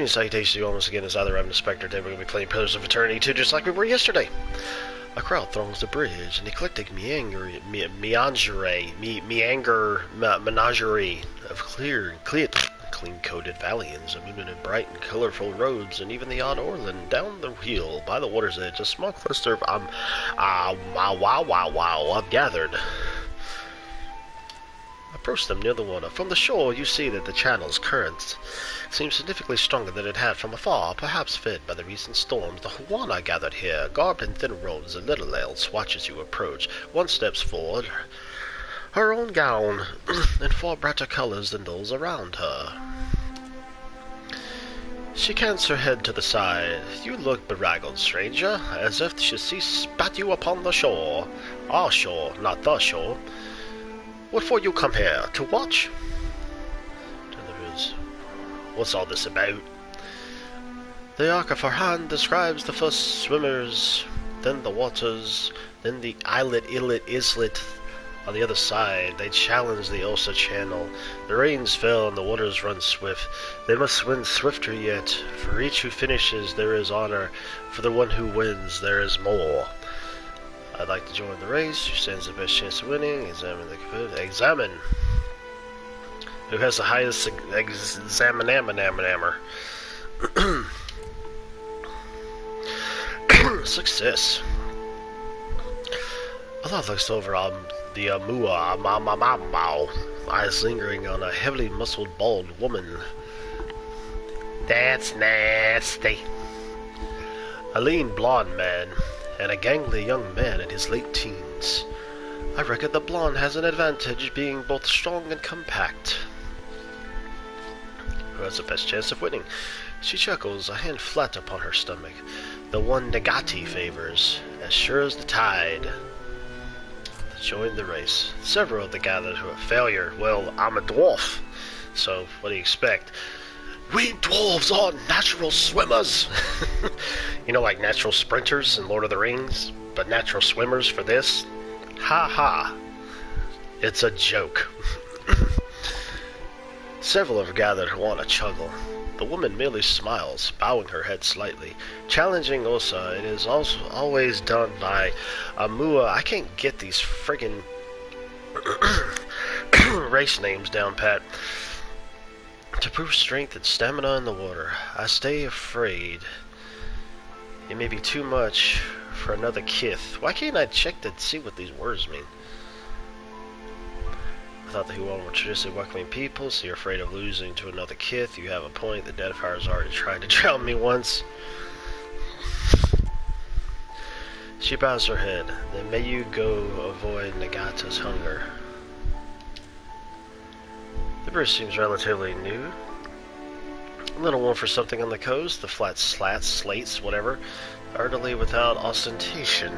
Greetings, salutations to you all once again. As either I'm the Spectre, today we're going to be playing Pillars of Eternity 2 just like we were yesterday. A crowd throngs the bridge, an eclectic menagerie of clean-coated valiants, illuminated bright and colorful roads, and even the odd Orland down the hill by the water's edge. A small cluster of I've gathered. Approach them near the water. From the shore, you see that the channel's currents seem significantly stronger than it had from afar, perhaps fed by the recent storms. The Huana gathered here, garbed in thin robes, a little else watches you approach. One steps forward, her own gown in far brighter colors than those around her. She cants her head to the side. You look bedraggled, stranger, as if she spat you upon the shore. Our shore, not the shore. What for you come here? To watch? What's all this about? The arc of her hand describes the first swimmers, then the waters, then the islet on the other side. They challenge the Osa channel. The rains fell and the waters run swift. They must swim swifter yet. For each who finishes there is honor. For the one who wins there is more. I'd like to join the race. Who stands the best chance of winning? Examine. Who has the highest examinammer? Success. A thought looks over the Amua eyes lingering on a heavily muscled bald woman. That's nasty. A lean blonde man and a gangly young man in his late teens. I reckon the blonde has an advantage, being both strong and compact. Who has the best chance of winning? She chuckles, a hand flat upon her stomach. The one Nagati favors, as sure as the tide. Join the race. Several of the gathered who are failure. Well, I'm a dwarf, so what do you expect? We dwarves are natural swimmers! You know, like natural sprinters in Lord of the Rings, but natural swimmers for this? Ha ha! It's a joke. Several have gathered who want to chuckle. The woman merely smiles, bowing her head slightly. Challenging Osa, it is also always done by Amua. I can't get these friggin' race names down pat. To prove strength and stamina in the water, I stay afraid. It may be too much for another kith. Why can't I check to see what these words mean? I thought that Huon were traditionally welcoming people, so you're afraid of losing to another kith. You have a point. The Deadfire's already tried to drown me once. She bows her head. Then may you go avoid Nagata's hunger. The bridge seems relatively new. A little one for something on the coast. The flat slats, slates, whatever, utterly without ostentation.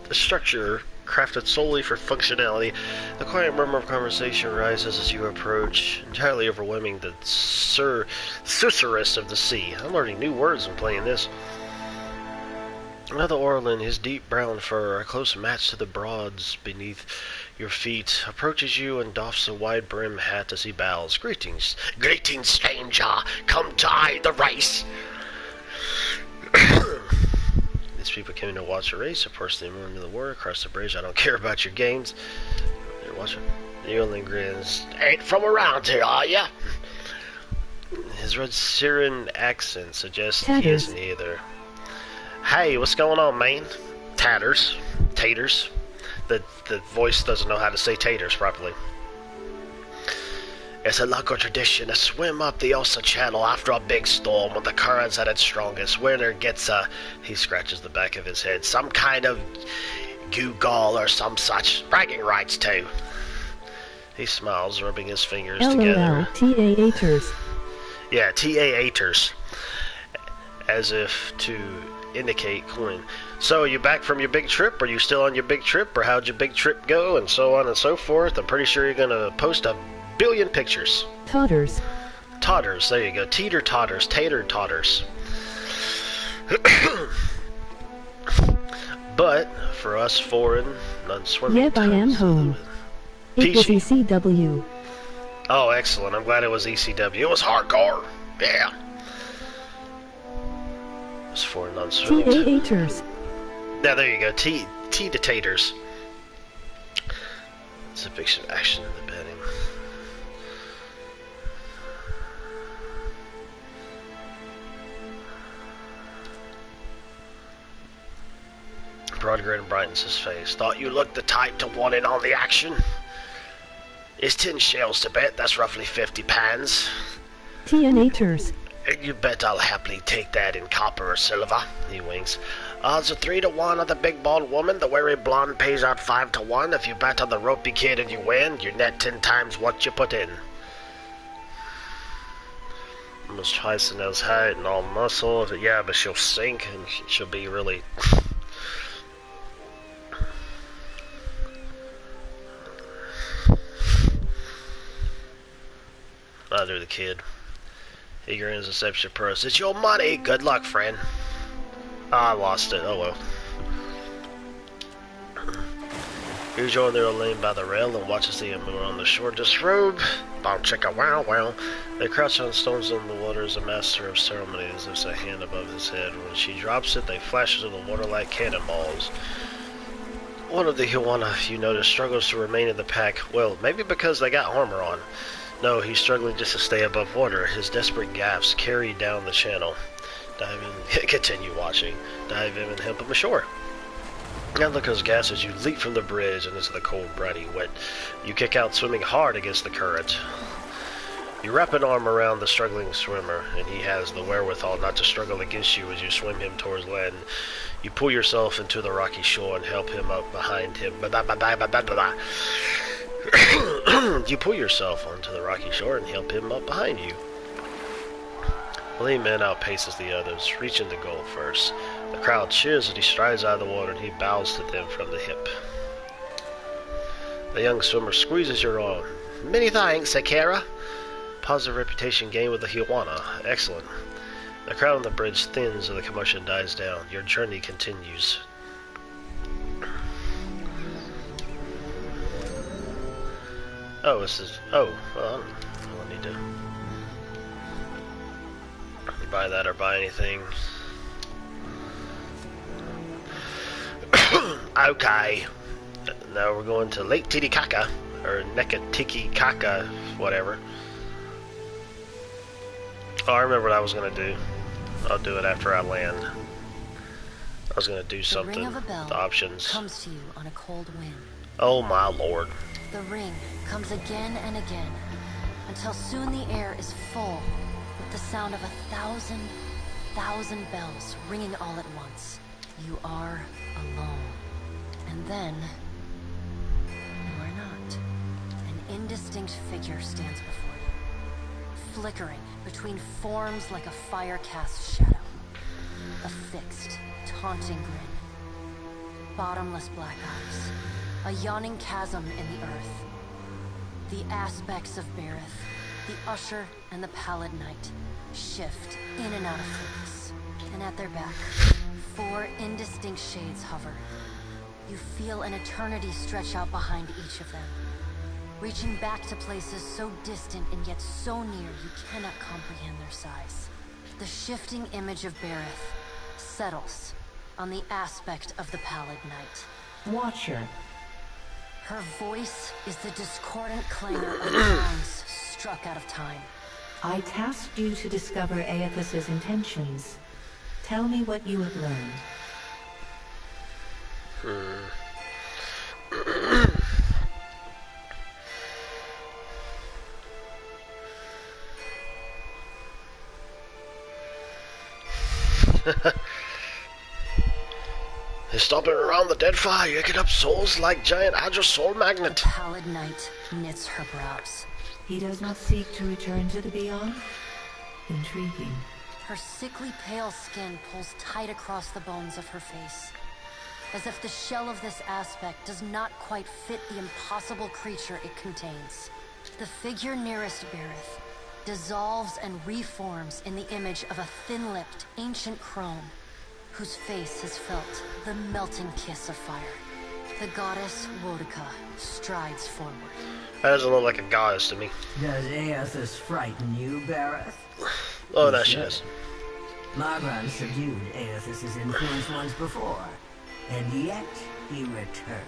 The structure, crafted solely for functionality. The quiet murmur of conversation rises as you approach, entirely overwhelming the susurrus of the sea. I'm learning new words when playing this. Another Orlin, his deep brown fur, a close match to the broads beneath your feet, approaches you and doffs a wide-brimmed hat as he bows. Greetings. Greetings, stranger. Come to the race. These people came in to watch a race. Of course, they moved into the water across the bridge. I don't care about your games. You're watching. The only grins. Ain't from around here, are ya? His red Syrian accent suggests he isn't either. Hey, what's going on, man? Taters. Taters. The voice doesn't know how to say taters properly. It's a local tradition to swim up the Osa Channel after a big storm when the current's at its strongest. Winner gets a... He scratches the back of his head. Some kind of goo-gall or some such. Bragging rights, too. He smiles, rubbing his fingers together. T-A-Haters. Yeah, T-A-Haters. As if to indicate coin. So, are you back from your big trip? Are you still on your big trip? Or how'd your big trip go? And so on and so forth. I'm pretty sure you're going to post a billion pictures. Totters. Totters, there you go. Teeter totters, tater totters. But, for us foreign, non-swimming Yep, I am home. It was ECW. Oh, excellent. I'm glad it was ECW. It was hardcore. Yeah. It's for non-swimming. T-A-Haters. Yeah, there you go. T-detators. It's a fiction action in the betting. Broad grin brightens his face. Thought you looked the type to want in on the action? It's 10 shells to bet. That's roughly 50 pounds. T-Naters. You bet I'll happily take that in copper or silver. He winks. Odds are 3 to 1 on the big bald woman. The wary blonde pays out 5 to 1. If you bet on the ropey kid and you win, you net 10 times what you put in. Almost twice the nose height and all muscle. Yeah, but she'll sink and she'll be really... Neither the kid. He grins and steps your purse. It's your money. Good luck, friend. I lost it. Oh well. You join their lane by the rail and watches the moor on the shore. Disrobe. Bow chicka wow wow. They crouch on stones in the water as a master of ceremonies lifts a hand above his head. When she drops it, they flash into the water like cannonballs. One of the Hiwana, you notice, struggles to remain in the pack. Well, maybe because they got armor on. No, he's struggling just to stay above water. His desperate gaffes carry down the channel. Dive in, continue watching. Dive in and help him ashore. Now look at those gas as you leap from the bridge and into the cold, briny wet. You kick out, swimming hard against the current. You wrap an arm around the struggling swimmer, and he has the wherewithal not to struggle against you as you swim him towards land. You pull yourself into the rocky shore and help him up behind him. You pull yourself onto the rocky shore and help him up behind you. The lean man outpaces the others, reaching the goal first. The crowd cheers as he strides out of the water and he bows to them from the hip. The young swimmer squeezes your arm. Many thanks, Akira. Positive reputation gained with the Hiwana. Excellent. The crowd on the bridge thins and the commotion dies down. Your journey continues. Oh, this is... Oh, well, I don't need to buy that or buy anything. Okay. Now we're going to Lake Titicaca, or Nekatikikaka, whatever. Oh, I remember what I was going to do. I'll do it after I land. I was going to do something. The ring of a bell the options. Comes to you on a cold wind. Oh my lord. The ring comes again and again, until soon the air is full with the sound of 1,000 bells ringing all at once. You are alone. And then, you are not. An indistinct figure stands before you, flickering between forms like a fire-cast shadow. A fixed, taunting grin. Bottomless black eyes. A yawning chasm in the earth. The aspects of Berith, the Usher and the Pallid Knight, shift in and out of focus. And at their back, 4 indistinct shades hover. You feel an eternity stretch out behind each of them, reaching back to places so distant and yet so near you cannot comprehend their size. The shifting image of Berith settles on the aspect of the Pallid Knight. Watcher. Her voice is the discordant clangor of tongues struck out of time. I tasked you to discover Aethys's intentions. Tell me what you have learned. They're stomping around the Deadfire, yanking up souls like giant hydrosol magnet. The Pallid Knight knits her brows. He does not seek to return to the beyond? Intriguing. Her sickly pale skin pulls tight across the bones of her face, as if the shell of this aspect does not quite fit the impossible creature it contains. The figure nearest Berith dissolves and reforms in the image of a thin-lipped, ancient crone, whose face has felt the melting kiss of fire. The goddess Wodika strides forward. That doesn't look like a goddess to me. Does Aethys frighten you, Berith? Oh, no, she does. Margran subdued Aethys' influence once before, and yet he returned.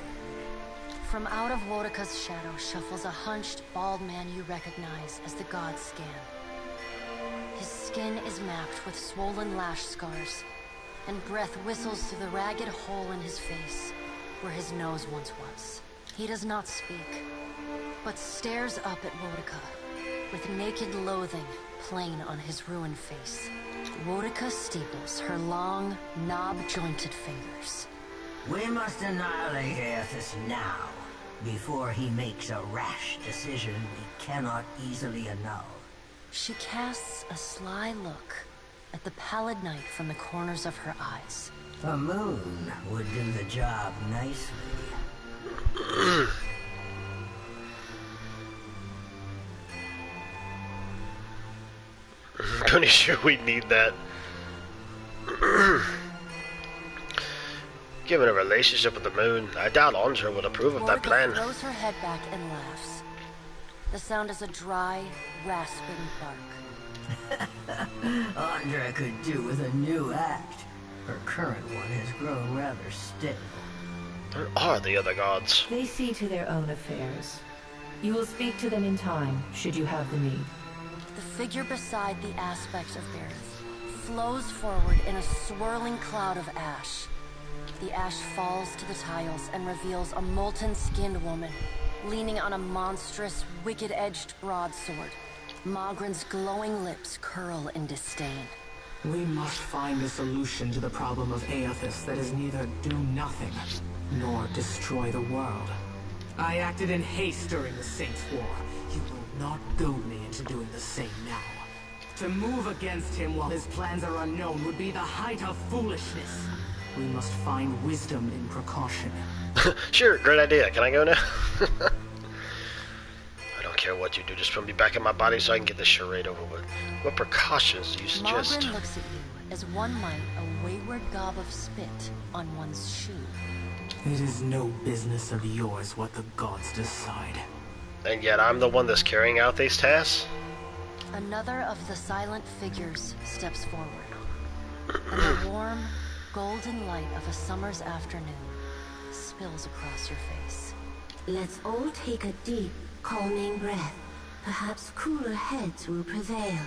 From out of Wodika's shadow shuffles a hunched, bald man you recognize as the god Scan. His skin is mapped with swollen lash scars, and breath whistles through the ragged hole in his face, where his nose once was. He does not speak, but stares up at Wodika, with naked loathing plain on his ruined face. Wodika steeples her long, knob-jointed fingers. We must annihilate Aethys now, before he makes a rash decision we cannot easily annul. She casts a sly look at the pallid night from the corners of her eyes. A moon would do the job nicely. Pretty sure we'd need that. Given a relationship with the moon, I doubt Andra would approve of that plan. Throws her head back and laughs. The sound is a dry, rasping bark. Andra could do with a new act. Her current one has grown rather stale. Where are the other gods? They see to their own affairs. You will speak to them in time, should you have the need. The figure beside the aspect of Bareth flows forward in a swirling cloud of ash. The ash falls to the tiles and reveals a molten-skinned woman, leaning on a monstrous, wicked-edged broadsword. Magran's glowing lips curl in disdain. We must find a solution to the problem of Aethys that is neither do nothing, nor destroy the world. I acted in haste during the Saints' War. You will not goad me into doing the same now. To move against him while his plans are unknown would be the height of foolishness. We must find wisdom in precaution. Sure, great idea. Can I go now? I don't care what you do, just put me back in my body so I can get this charade over with. What precautions do you suggest? Magran looks at you as one might a wayward gob of spit on one's shoe. It is no business of yours what the gods decide. And yet I'm the one that's carrying out these tasks? Another of the silent figures steps forward, and the warm, golden light of a summer's afternoon spills across your face. Let's all take a deep, calming breath. Perhaps cooler heads will prevail.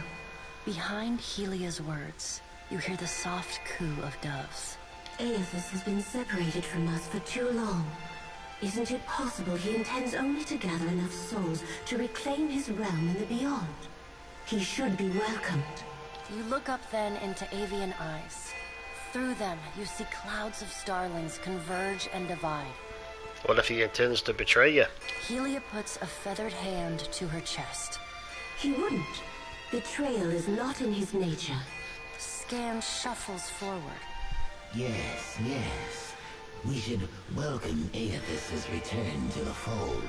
Behind Helia's words, you hear the soft coo of doves. Aethys has been separated from us for too long. Isn't it possible he intends only to gather enough souls to reclaim his realm in the beyond? He should be welcomed. You look up then into avian eyes. Through them, you see clouds of starlings converge and divide. What if he intends to betray you? Helia puts a feathered hand to her chest. He wouldn't. Betrayal is not in his nature. Scan shuffles forward. Yes, yes. We should welcome Aethys' return to the fold.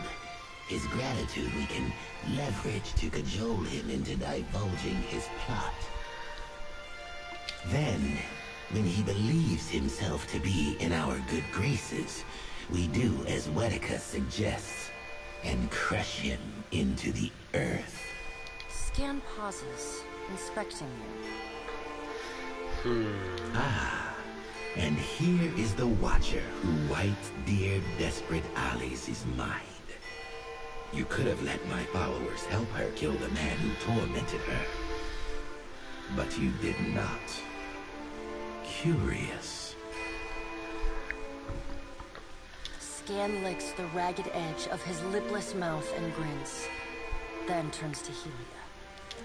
His gratitude we can leverage to cajole him into divulging his plot. Then, when he believes himself to be in our good graces, we do as Wodika suggests, and crush him into the earth. Scan pauses, inspecting you. And here is the Watcher who wiped dear, desperate Alice's mind. You could have let my followers help her kill the man who tormented her. But you did not. Curious. Scan licks the ragged edge of his lipless mouth and grins, then turns to Helia.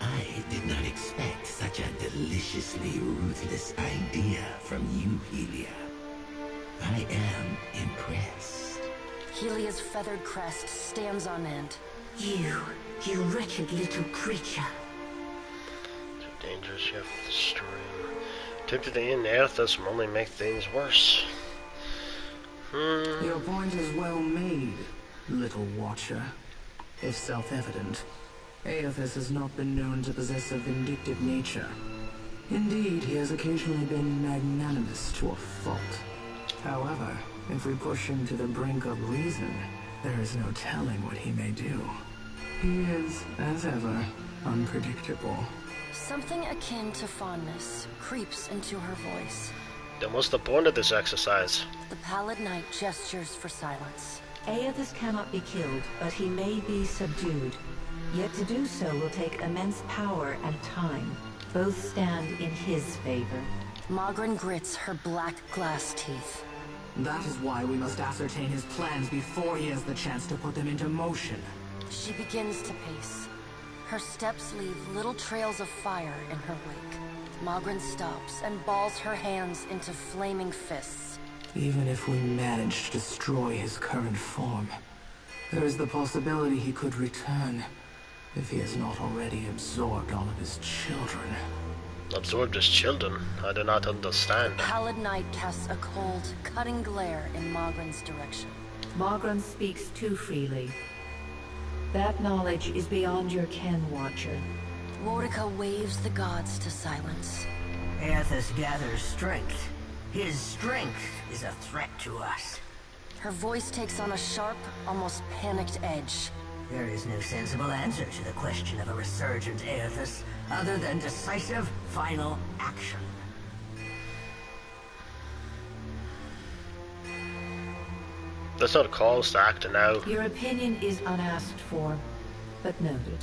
I did not expect such a deliciously ruthless idea from you, Helia. I am impressed. Helia's feathered crest stands on end. You wretched little creature. Too dangerous, you have to destroy him. Tempted to end Aethys will only make things worse. Your point is well made, little Watcher. If self-evident, Aethys has not been known to possess a vindictive nature. Indeed, he has occasionally been magnanimous to a fault. However, if we push him to the brink of reason, there is no telling what he may do. He is, as ever, unpredictable. Something akin to fondness creeps into her voice. Then what's the point of this exercise? The Pallid Knight gestures for silence. Aethys cannot be killed, but he may be subdued. Yet to do so will take immense power and time. Both stand in his favor. Magrin grits her black glass teeth. That is why we must ascertain his plans before he has the chance to put them into motion. She begins to pace. Her steps leave little trails of fire in her wake. Magrin stops and balls her hands into flaming fists. Even if we manage to destroy his current form, there is the possibility he could return if he has not already absorbed all of his children. Absorbed his children? I do not understand. Pallid Knight casts a cold, cutting glare in Magrin's direction. Magrin speaks too freely. That knowledge is beyond your ken, Watcher. Wodica waves the gods to silence. Aethys gathers strength. His strength is a threat to us. Her voice takes on a sharp, almost panicked edge. There is no sensible answer to the question of a resurgent Aethys, other than decisive, final action. That's not a cause to act now. Your opinion is unasked for, but noted.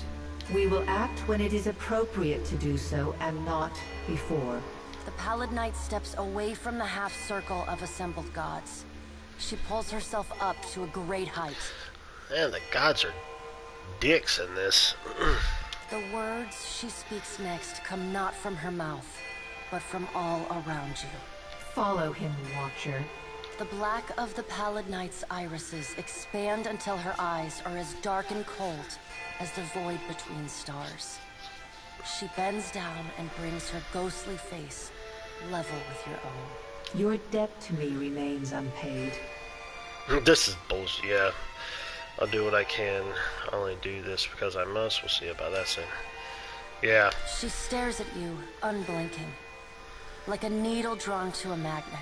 We will act when it is appropriate to do so, and not before. The Pallid Knight steps away from the half-circle of assembled gods. She pulls herself up to a great height. Man, the gods are dicks in this. The words she speaks next come not from her mouth, but from all around you. Follow him, Watcher. The black of the Pallid Knight's irises expand until her eyes are as dark and cold as the void between stars. She bends down and brings her ghostly face level with your own. Your debt to me remains unpaid. This is bullshit. Yeah, I'll do what I can. I only do this because I must. We'll see about that soon. Yeah. She stares at you, unblinking. Like a needle drawn to a magnet.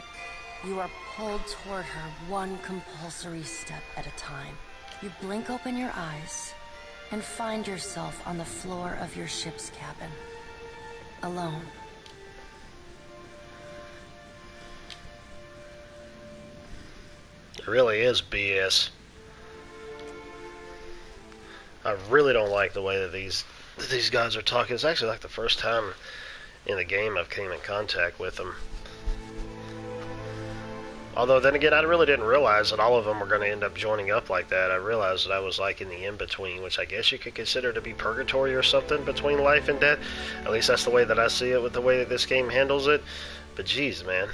You are pulled toward her one compulsory step at a time. You blink open your eyes and find yourself on the floor of your ship's cabin. Alone. It really is BS. I really don't like the way that these guys are talking. It's actually like the first time in the game I've came in contact with them. Although then again, I really didn't realize that all of them were going to end up joining up like that. I realized that I was like in the in-between, which I guess you could consider to be purgatory or something between life and death. At least that's the way that I see it with the way that this game handles it. But geez, man.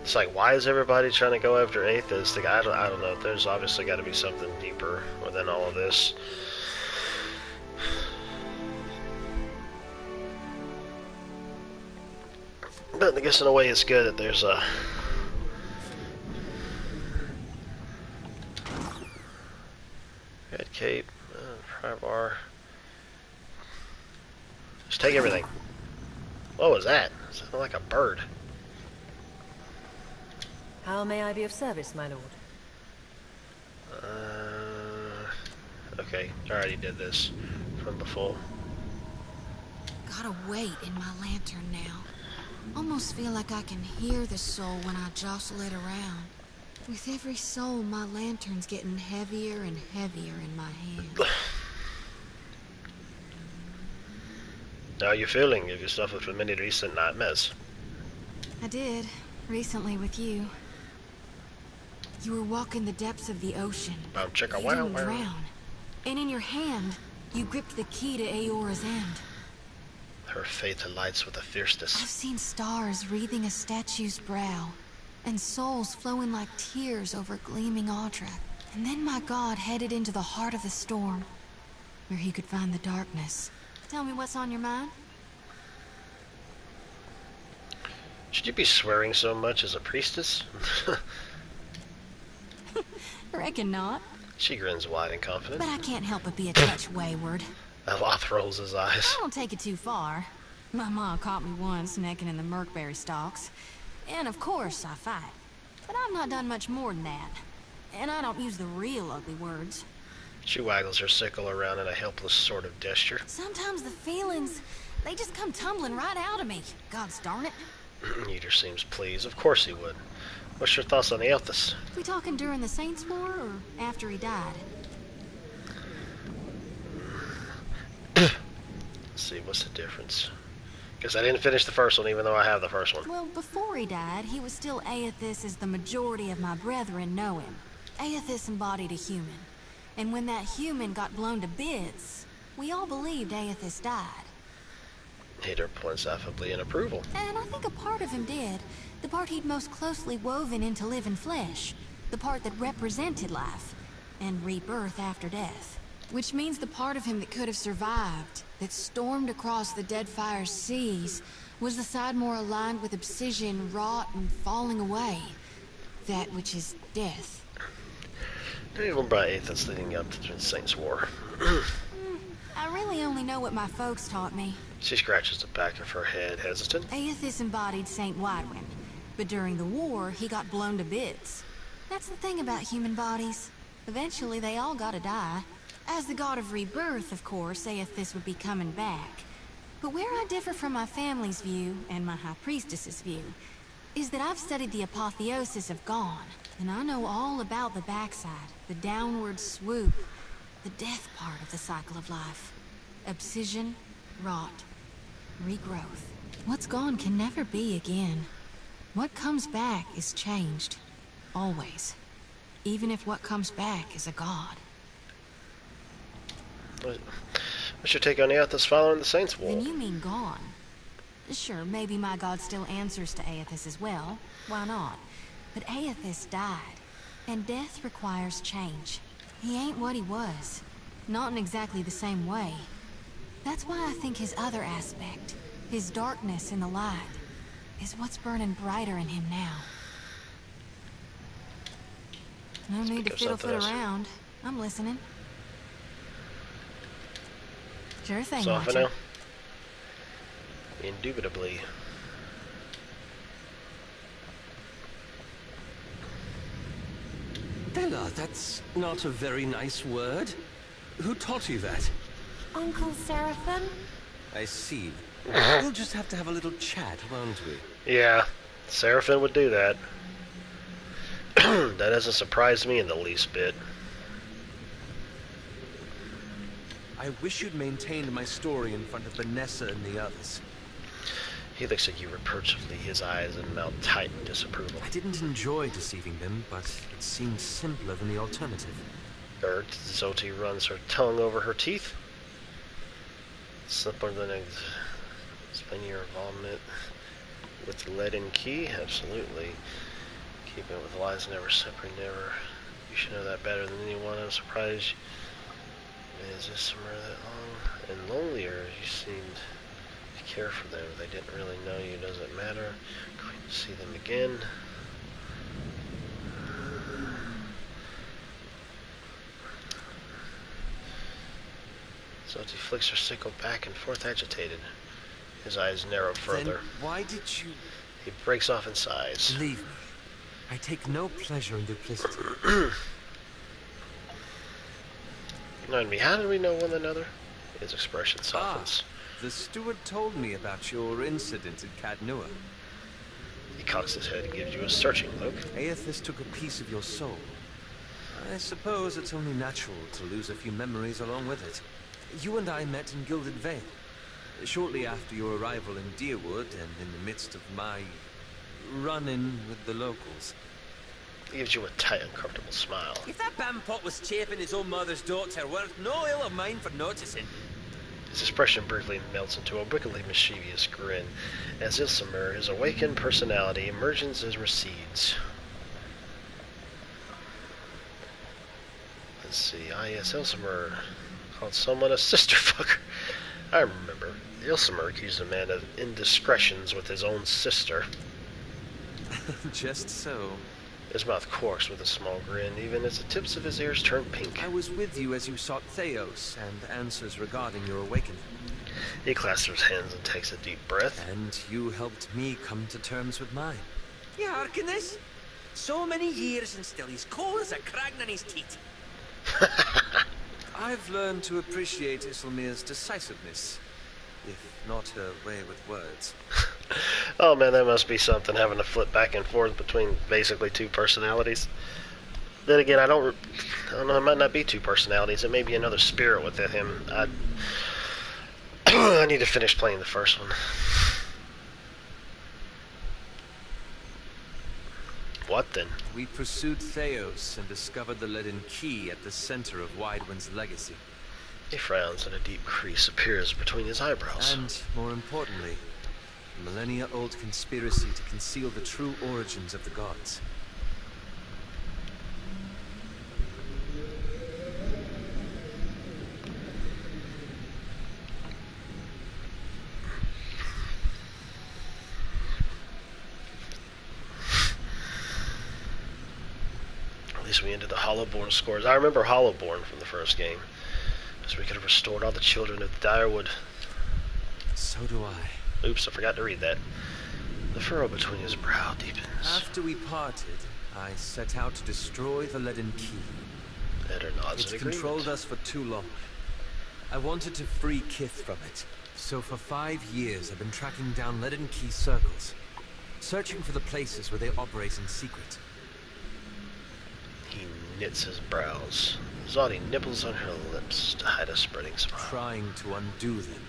It's like, why is everybody trying to go after Aethys? I don't know. There's obviously got to be something deeper within all of this. But I guess in a way it's good that there's a... Red cape, pry bar. Just take everything. What was that? It sounded like a bird. How may I be of service, my lord? Okay, I already did this from before. Gotta wait in my lantern now. Almost feel like I can hear the soul when I jostle it around. With every soul, my lantern's getting heavier and heavier in my hand. How are you feeling? Have you suffered from many recent nightmares? I did, recently with you. You were walking the depths of the ocean. You didn't drown. And in your hand, you gripped the key to Aora's end. Her faith lights with a fierceness. I've seen stars wreathing a statue's brow, and souls flowing like tears over gleaming Audra. And then my god headed into the heart of the storm, where he could find the darkness. Tell me what's on your mind? Should you be swearing so much as a priestess? Reckon not. She grins wide and confident. But I can't help but be a touch wayward. Aloth rolls his eyes. I don't take it too far. My mom caught me once necking in the merkberry stalks. And of course I fight. But I've not done much more than that. And I don't use the real ugly words. She waggles her sickle around in a helpless sort of gesture. Sometimes the feelings, they just come tumbling right out of me. Gods darn it. Eater seems pleased. Of course he would. What's your thoughts on Aethys? We talking during the Saints' War or after he died? Let's see, what's the difference? Guess I didn't finish the first one, even though I have the first one. Well, before he died, he was still Aethys as the majority of my brethren know him. Aethys embodied a human. And when that human got blown to bits, we all believed Aethys died. Hater points affably in approval. And I think a part of him did. The part he'd most closely woven into living flesh. The part that represented life. And rebirth after death. Which means the part of him that could have survived, that stormed across the Deadfire seas, was the side more aligned with obsidian, rot, and falling away. That which is death. Even by Aethys leading up to the Saints' War. I really only know what my folks taught me. She scratches the back of her head, hesitant. Aethys embodied Saint Widwin, but during the war, he got blown to bits. That's the thing about human bodies. Eventually, they all gotta die. As the god of rebirth, of course, Aethys would be coming back. But where I differ from my family's view, and my High Priestess's view, is that I've studied the apotheosis of Gone, and I know all about the backside, the downward swoop, the death part of the cycle of life. Obsidian, rot, regrowth. What's gone can never be again. What comes back is changed. Always. Even if what comes back is a god. What's your take on Aethys following the Saints' War? Then you mean gone. Sure, maybe my god still answers to Aethys as well. Why not? But Aethys died. And death requires change. He ain't what he was. Not in exactly the same way. That's why I think his other aspect, his darkness in the light, is what's burning brighter in him now. No need to fiddle-foot around. I'm listening. Sure thing, Soften Watcher. now? Indubitably. Bella, that's not a very nice word. Who taught you that? Uncle Seraphim? I see. We'll just have to have a little chat, won't we? Yeah, Seraphim would do that. That doesn't surprise me in the least bit. I wish you'd maintained my story in front of Vanessa and the others. He looks at you reproachfully, his eyes and mouth tight in disapproval. I didn't enjoy deceiving them, but it seemed simpler than the alternative. Zoti runs her tongue over her teeth. Simpler than explaining your involvement with lead and key? Absolutely. Keeping it with lies, never separate, never. You should know that better than anyone. I'm surprised. Is this somewhere that long and lonelier? You seemed to care for them. If they didn't really know you, doesn't matter. Going to see them again. Zoti flicks her sickle back and forth, agitated. His eyes narrow further. Then why did you... He breaks off in sighs. Believe me, I take no pleasure in duplicity. Remind me, how did we know one another? His expression softens. The steward told me about your incident at Cadnua. He cocks his head and gives you a searching look. Aethys took a piece of your soul. I suppose it's only natural to lose a few memories along with it. You and I met in Gilded Vale, shortly after your arrival in Deerwood and in the midst of my run-in with the locals. He gives you a tight, uncomfortable smile. If that bampot was chafing his own mother's daughter, worth no ill of mine for noticing. His expression briefly melts into a wickedly mischievous grin as Ilsamur, his awakened personality, emerges and recedes. Let's see. Ah, yes, Ilsamur called someone a sister fucker. I remember. Ilsamur accused a man of indiscretions with his own sister. Just so. His mouth corks with a small grin, even as the tips of his ears turn pink. I was with you as you sought Theos and answers regarding your awakening. He clasps his hands and takes a deep breath. And you helped me come to terms with mine. You hearken this? So many years and still he's cold as a crag on his teeth. I've learned to appreciate Isilmir's decisiveness, if not her way with words. Oh man, that must be something, having to flip back and forth between basically two personalities. Then again, I don't know, it might not be two personalities. It may be another spirit within him. I need to finish playing the first one. What then? We pursued Theos and discovered the leaden key at the center of Widewind's legacy. He frowns and a deep crease appears between his eyebrows. And, more importantly, a millennia-old conspiracy to conceal the true origins of the gods. At least we ended the Hollowborn scores. I remember Hollowborn from the first game, because we could have restored all the children of Direwood. So do I. Oops, I forgot to read that. The furrow between his brow deepens. After we parted, I set out to destroy the leaden key. Eder nods in It's agreement. controlled us for too long. I wanted to free Kith from it. So for 5 years, I've been tracking down leaden key circles, searching for the places where they operate in secret. He knits his brows. Zodi nibbles on her lips to hide a spreading smile. Trying to undo them.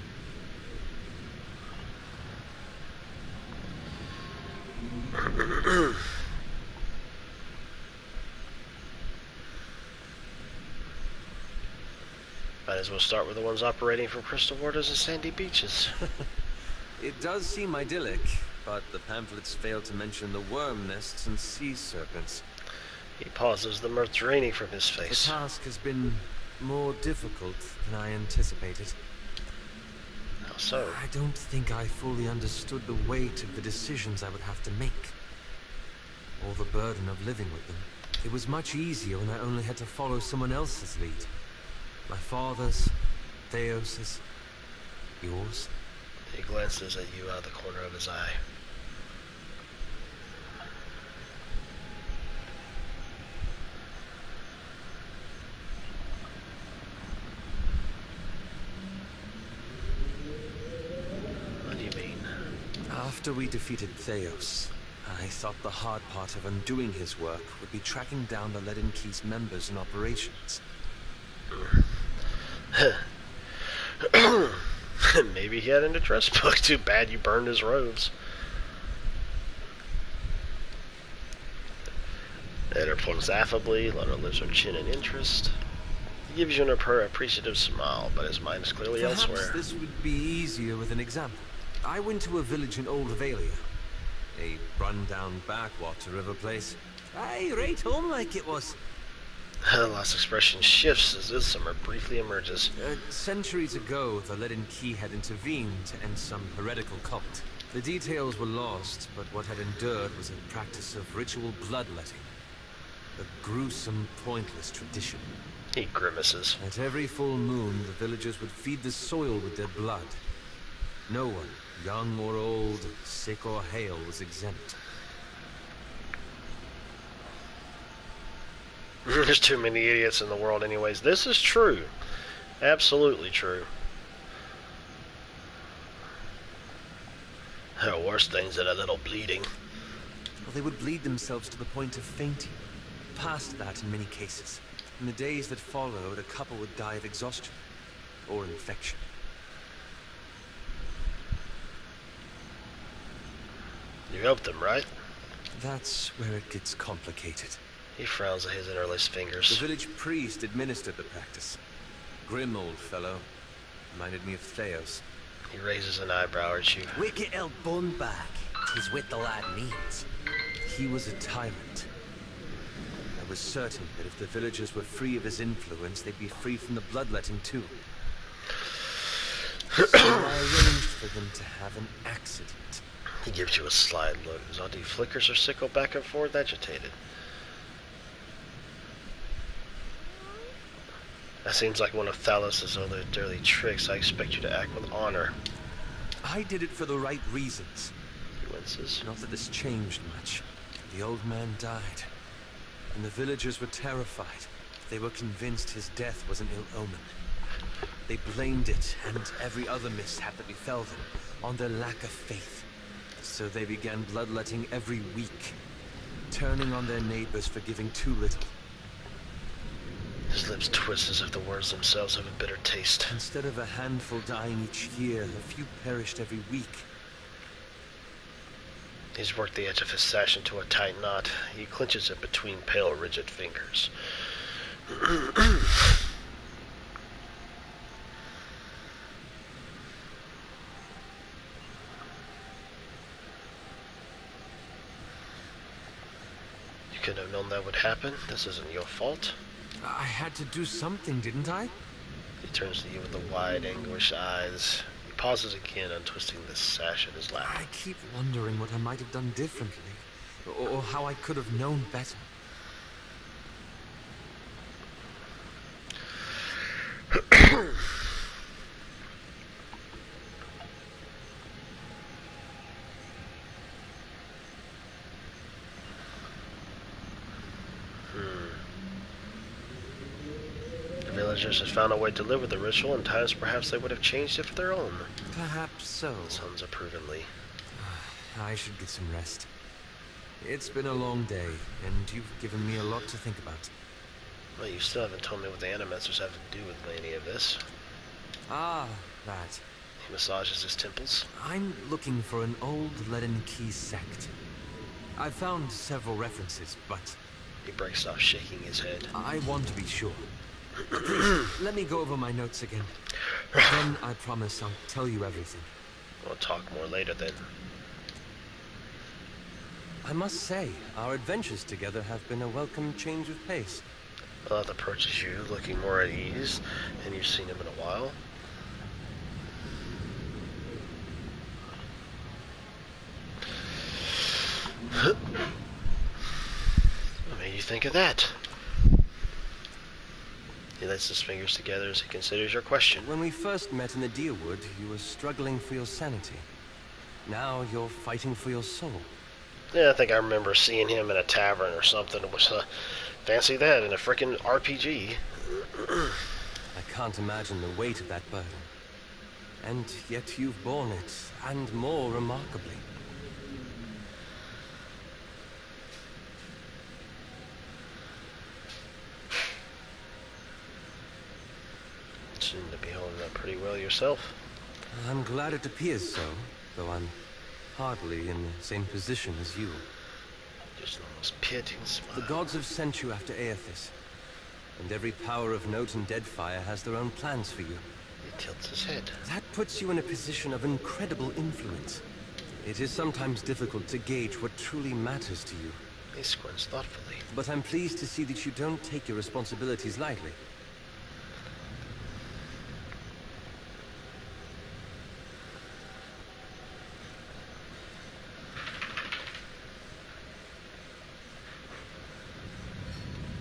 Might as well start with the ones operating from crystal waters and sandy beaches. It does seem idyllic, but the pamphlets fail to mention the worm nests and sea serpents. He pauses, the mirth draining from his The face. task has been more difficult than I anticipated. How so? I don't think I fully understood the weight of the decisions I would have to make. Or the burden of living with them. It was much easier when I only had to follow someone else's lead. My father's, Theos's, yours. He glances at you out of the corner of his eye. What do you mean? After we defeated Theos, I thought the hard part of undoing his work would be tracking down the Leaden Key's members and operations. Maybe he had an address book. Too bad you burned his robes. Eder points affably. Lana lifts her chin in interest. He gives you an appreciative smile, but his mind is clearly Perhaps elsewhere. This would be easier with an example. I went to a village in Old Valia. A run-down backwater river place. Aye, right home like it was. Last expression shifts as Issamer briefly emerges. Centuries ago, the Leaden Key had intervened to end some heretical cult. The details were lost, but what had endured was a practice of ritual bloodletting. A gruesome, pointless tradition. He grimaces. At every full moon, the villagers would feed the soil with their blood. No one, young or old, sick or hale, was exempt. There's too many idiots in the world anyways. This is true. Absolutely true. There are worse things than a little bleeding. Well, they would bleed themselves to the point of fainting. Past that in many cases. In the days that followed, a couple would die of exhaustion. Or infection. You helped them, right? That's where it gets complicated. He frowns at his interlaced fingers. The village priest administered the practice. Grim old fellow. Reminded me of Theos. He raises an eyebrow at you. Wicked El Bunback. 'Tis what the lad needs. He was a tyrant. I was certain that if the villagers were free of his influence, they'd be free from the bloodletting too. So I arranged for them to have an accident. He gives you a sly look. Zodi flickers her sickle back and forth, agitated. That seems like one of Thalos' other dirty tricks. I expect you to act with honor. I did it for the right reasons. He winces. Not that this changed much. the old man died, and the villagers were terrified. They were convinced his death was an ill omen. They blamed it, and every other mishap that befell them, on their lack of faith. So they began bloodletting every week, turning on their neighbors for giving too little. His lips twist as if the words themselves have a bitter taste. Instead of a handful dying each year, a few perished every week. He's worked the edge of his sash into a tight knot. He clenches it between pale, rigid fingers. You could have known that would happen. This isn't your fault. I had to do something, didn't I? He turns to you with the wide, anguished eyes. He pauses again, untwisting the sash in his lap. I keep wondering what I might have done differently, or how I could have known better. The villagers have found a way to live with the ritual, and times perhaps they would have changed it for their own. Perhaps so. Sounds approvingly. I should get some rest. It's been a long day, and you've given me a lot to think about. Well, you still haven't told me what the Animancers have to do with any of this. Ah, that. He massages his temples. I'm looking for an old leaden key sect. I've found several references, but... He breaks off, shaking his head. I want to be sure. Please, let me go over my notes again. Then I promise I'll tell you everything. We'll talk more later then. I must say, our adventures together have been a welcome change of pace. Lilith approaches you, looking more at ease, and you've seen him in a while. What made you think of that? He lets his fingers together as he considers your question. When we first met in the Deerwood, you were struggling for your sanity. Now you're fighting for your soul. Yeah, I think I remember seeing him in a tavern or something. It was fancy that in a frickin' RPG. I can't imagine the weight of that burden. And yet you've borne it, and more remarkably. Seem to be holding up pretty well yourself. I'm glad it appears so, though I'm hardly in the same position as you. Just almost pitying smile. The gods have sent you after Aethys, and every power of note in Deadfire has their own plans for you. He tilts his head. That puts you in a position of incredible influence. It is sometimes difficult to gauge what truly matters to you. He squints thoughtfully. But I'm pleased to see that you don't take your responsibilities lightly.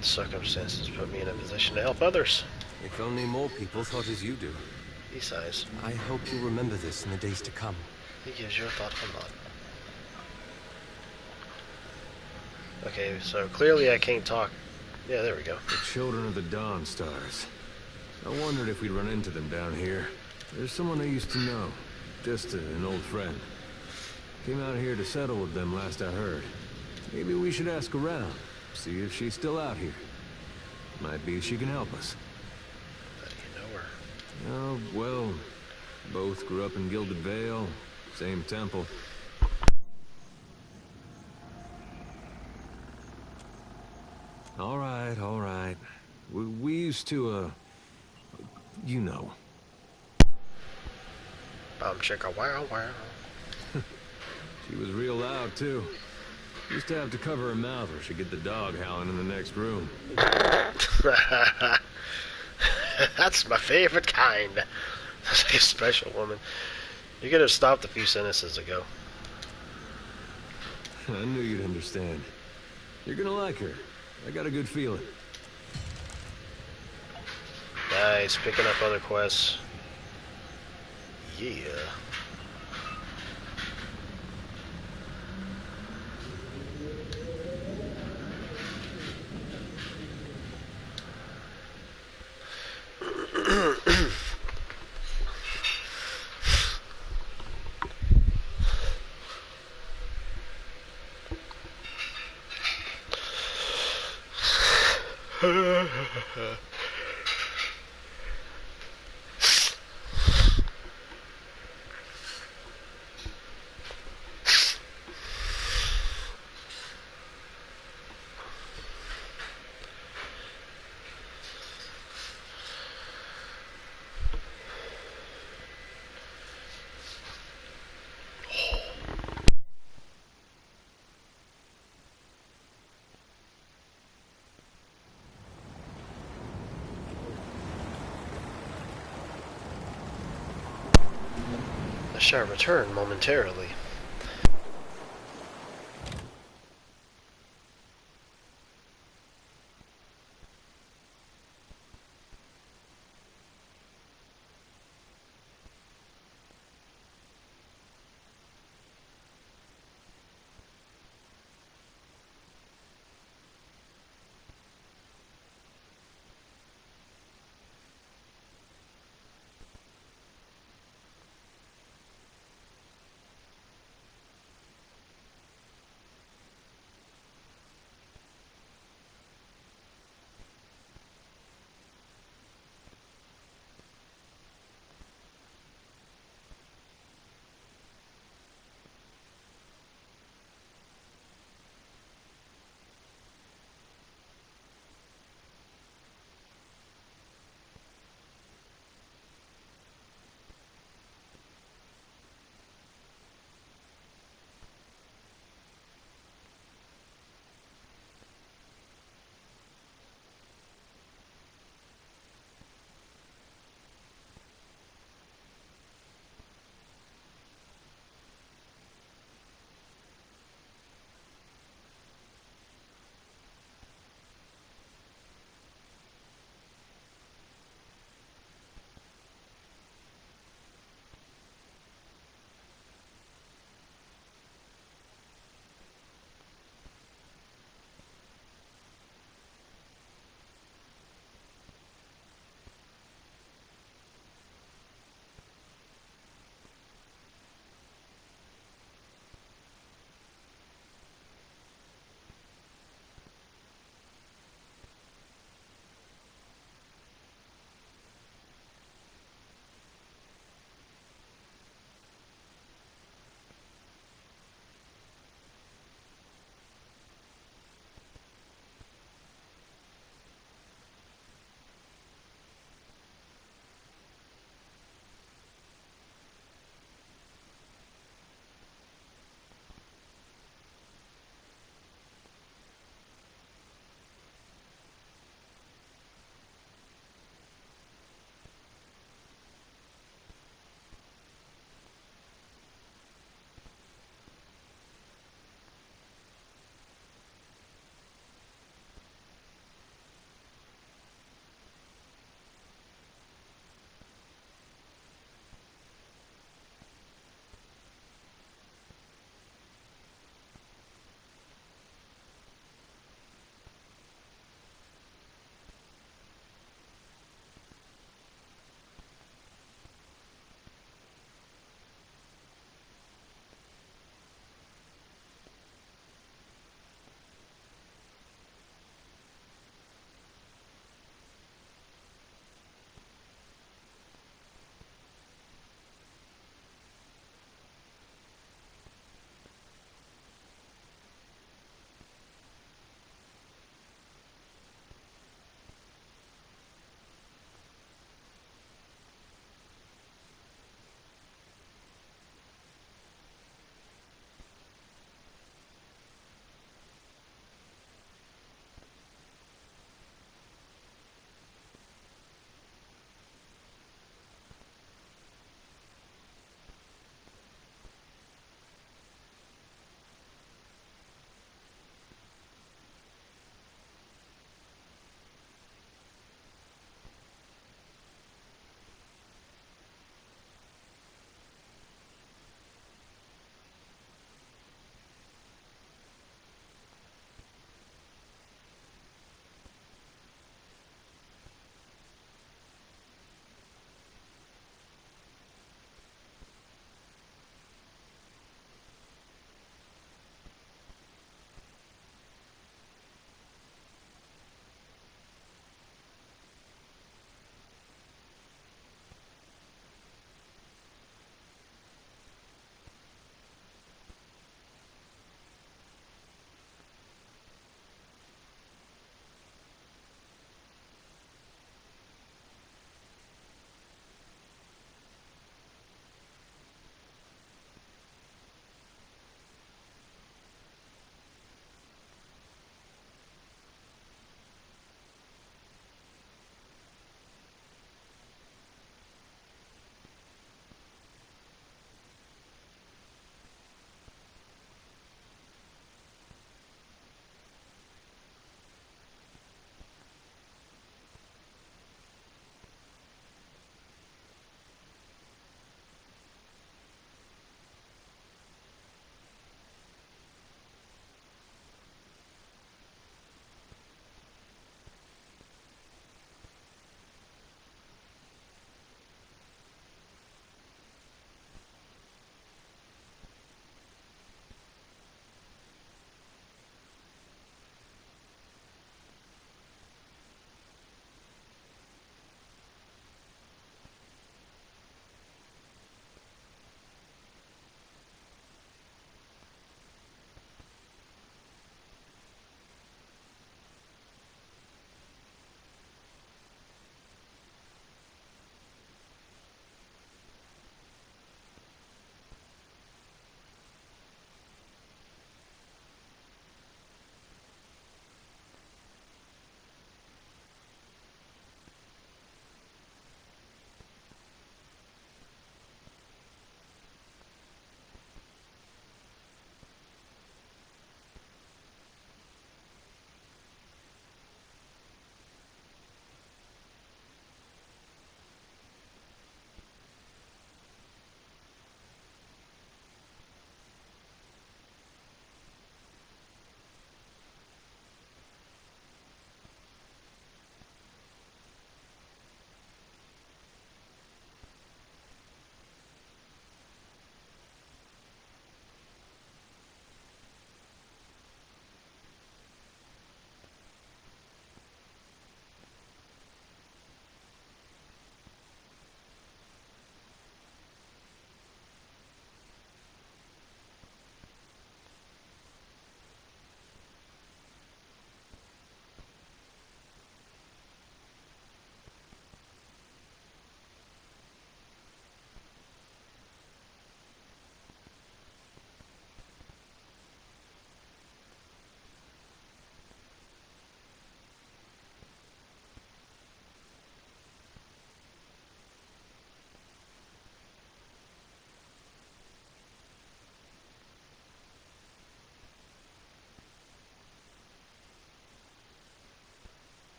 Circumstances put me in a position to help others. If only more people thought as you do. He sighs. I hope you'll remember this in the days to come. He gives you a thoughtful nod. Okay, so clearly I can't talk. Yeah, there we go. The children of the Dawn Stars. I wondered if we'd run into them down here. There's someone I used to know. Just an old friend. Came out here to settle with them last I heard. Maybe we should ask around. See if she's still out here. Might be she can help us. How do you know her? Oh, well, both grew up in Gilded Vale, same temple. All right. We used to, you know. Chicka wow wow. She was real loud, too. Used to have to cover her mouth or she'd get the dog howling in the next room. That's my favorite kind. That's like a special woman. You could have stopped a few sentences ago. I knew you'd understand. You're gonna like her. I got a good feeling. Nice, picking up other quests. Yeah. I shall return momentarily.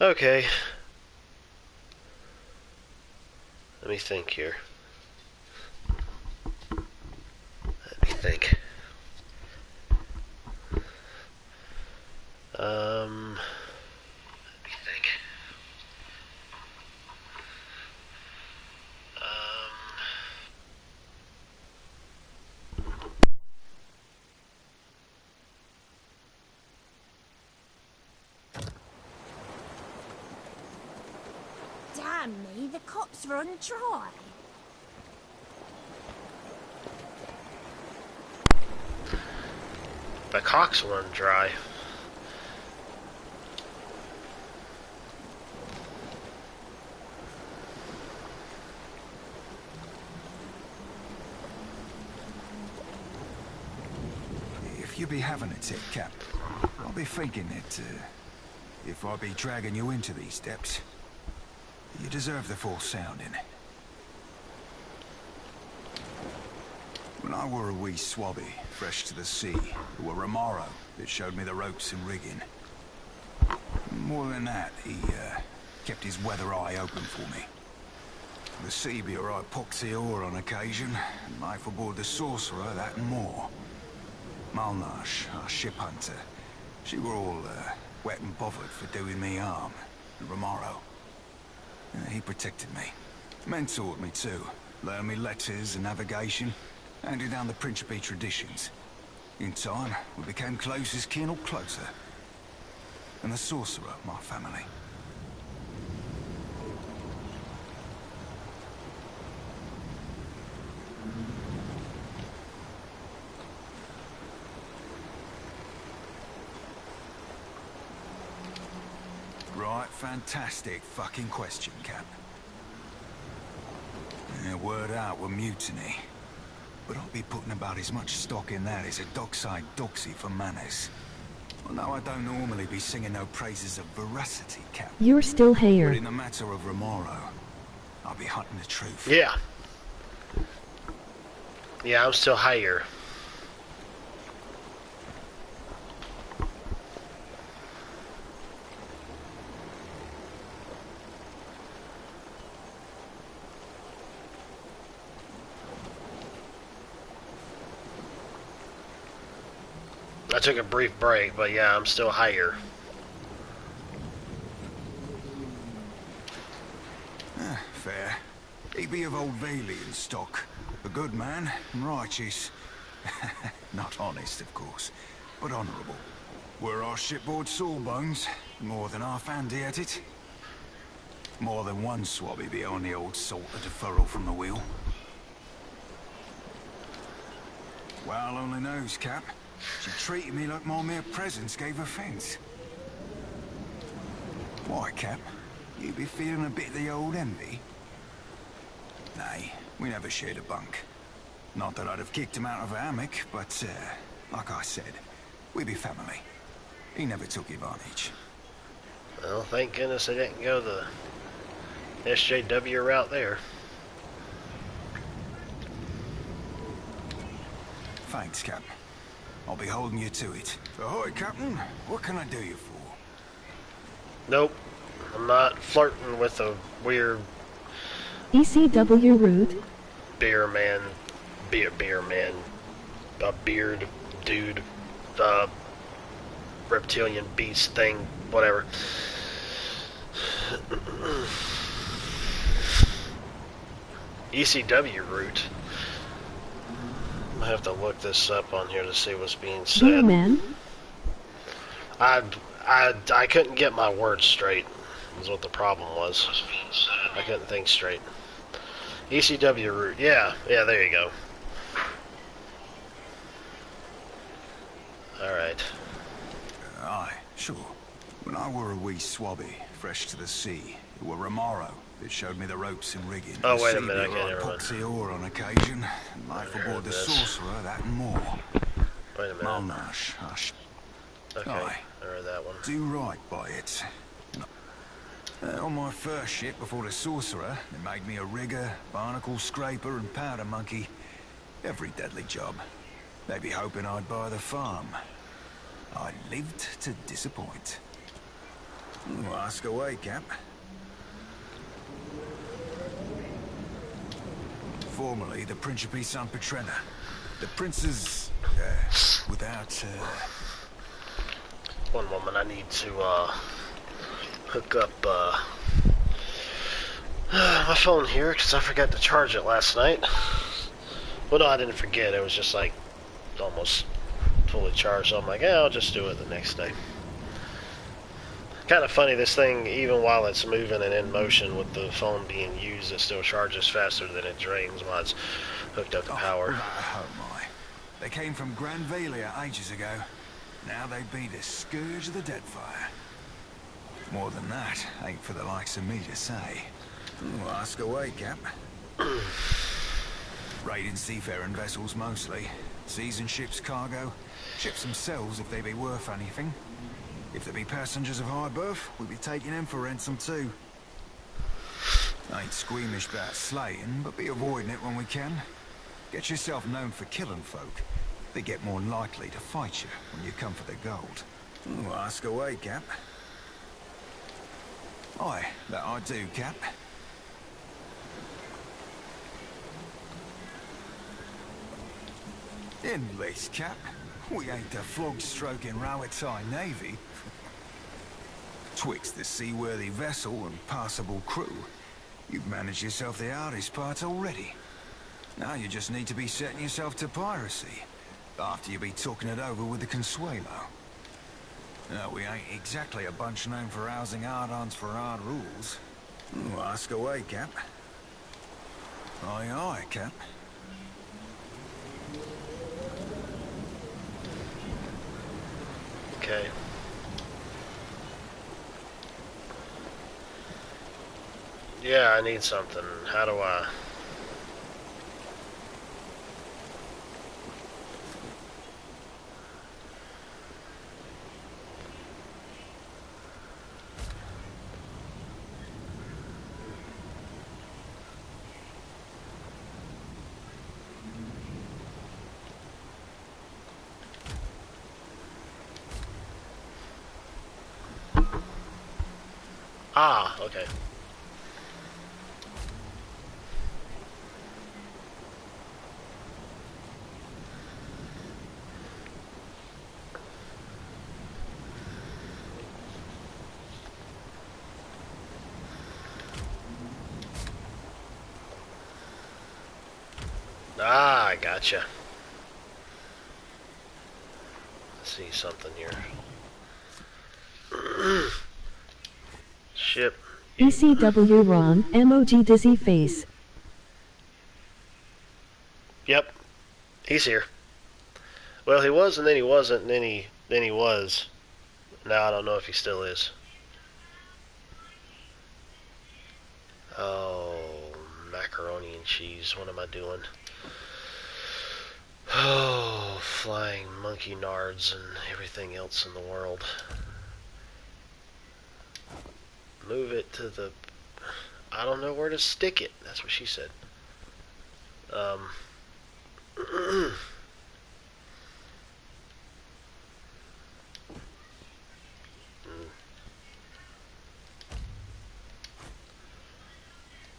Okay. Let me think here. Let me think. Damn me, the cops run dry. The cocks run dry. If you be having a tip, Cap, I'll be thinking that, if I be dragging you into these depths, you deserve the full sounding. When I were a wee swabby, fresh to the sea, there were Romaro that showed me the ropes and rigging. More than that, he, kept his weather eye open for me. The sea be a right poxy ore on occasion, and life aboard the Sorcerer, that and more. Malnash, our ship hunter, she were all, wet and bothered for doing me harm. And Romaro, he protected me. Mentored me too. Learned me letters and navigation. Handed down the Principe traditions. In time, we became close as kin or closer. And the Sorcerer, my family. Right, fantastic fucking question, Cap. Yeah, word out we're mutiny. But I'll be putting about as much stock in that as a dockside doxy for manners. Although I don't normally be singing no praises of veracity, Cap. You're still here. But in the matter of Romaro, I'll be hunting the truth. Yeah. Yeah, I'm still higher. I took a brief break, but yeah, I'm still higher. Fair. He be of old Valian stock. A good man, and righteous. Not honest, of course, but honourable. Were our shipboard sawbones, more than half handy at it. More than one swabby behind the old salt at a furrow from the wheel. Well, only knows, Cap. She treated me like my mere presence gave offence. Why, Cap? You be feeling a bit of the old envy? Nay, we never shared a bunk. Not that I'd have kicked him out of a hammock, but, like I said, we be family. He never took advantage. Well, thank goodness I didn't go the SJW route there. Thanks, Cap. I'll be holding you to it. Ahoy, Captain. What can I do you for? Nope. I'm not flirting with a weird ECW route. beer man, a beard dude, reptilian beast thing, whatever. ECW route. I have to look this up on here to see what's being said. Beer man. I couldn't get my words straight, is what the problem was. I couldn't think straight. ECW route, yeah, there you go. Alright. Aye, sure. When I were a wee swabby, fresh to the sea, it were Romaro that showed me the ropes and rigging. Oh, wait a minute, okay, never mind. Poxy ore on occasion, and life aboard the Sorcerer, that and more. Wait a minute. Malnash, okay, aye. I read that one. Do right by it. On my first ship before the Sorcerer, they made me a rigger, barnacle scraper, and powder monkey. Every deadly job. They be hoping I'd buy the farm. I lived to disappoint. Ask away, Cap. Formerly the Principe San Petrena. The prince's, without, One moment, I need to, hook up, my phone here, because I forgot to charge it last night. Well, no, I didn't forget. It was just, like, almost fully charged. So I'm like, yeah, I'll just do it the next day. Kind of funny, this thing, even while it's moving and in motion with the phone being used, it still charges faster than it drains while it's hooked up to power. Oh my. They came from Grand Valia ages ago. Now they be the scourge of the Deadfire. More than that, ain't for the likes of me to say. Ask away, Cap. Raiding seafaring vessels mostly. Seizing ships' cargo. Ships themselves if they be worth anything. If there be passengers of high berth, we'll be taking them for ransom too. Ain't squeamish about slaying, but be avoiding it when we can. Get yourself known for killing folk. They get more likely to fight you when you come for the gold. Ask away, Cap. Aye, that I do, Cap. In least, Cap. We ain't the flog-stroking Rowatai Navy. Twixt the seaworthy vessel and passable crew, you've managed yourself the hardest part already. Now you just need to be setting yourself to piracy, after you be talking it over with the Consuelo. No, we ain't exactly a bunch known for housing hard-ons for hard rules. Ask away, Cap. Aye, aye, Cap. Okay. Yeah, I need something. How do I... Ah, okay. Ah, I gotcha. Let's see something here. Ship. ECW Ron, emoji dizzy face. Yep. He's here. Well, he was, and then he wasn't, and then he was. Now I don't know if he still is. Oh, macaroni and cheese. What am I doing? Oh, flying monkey nards and everything else in the world. Move it to the... I don't know where to stick it. That's what she said.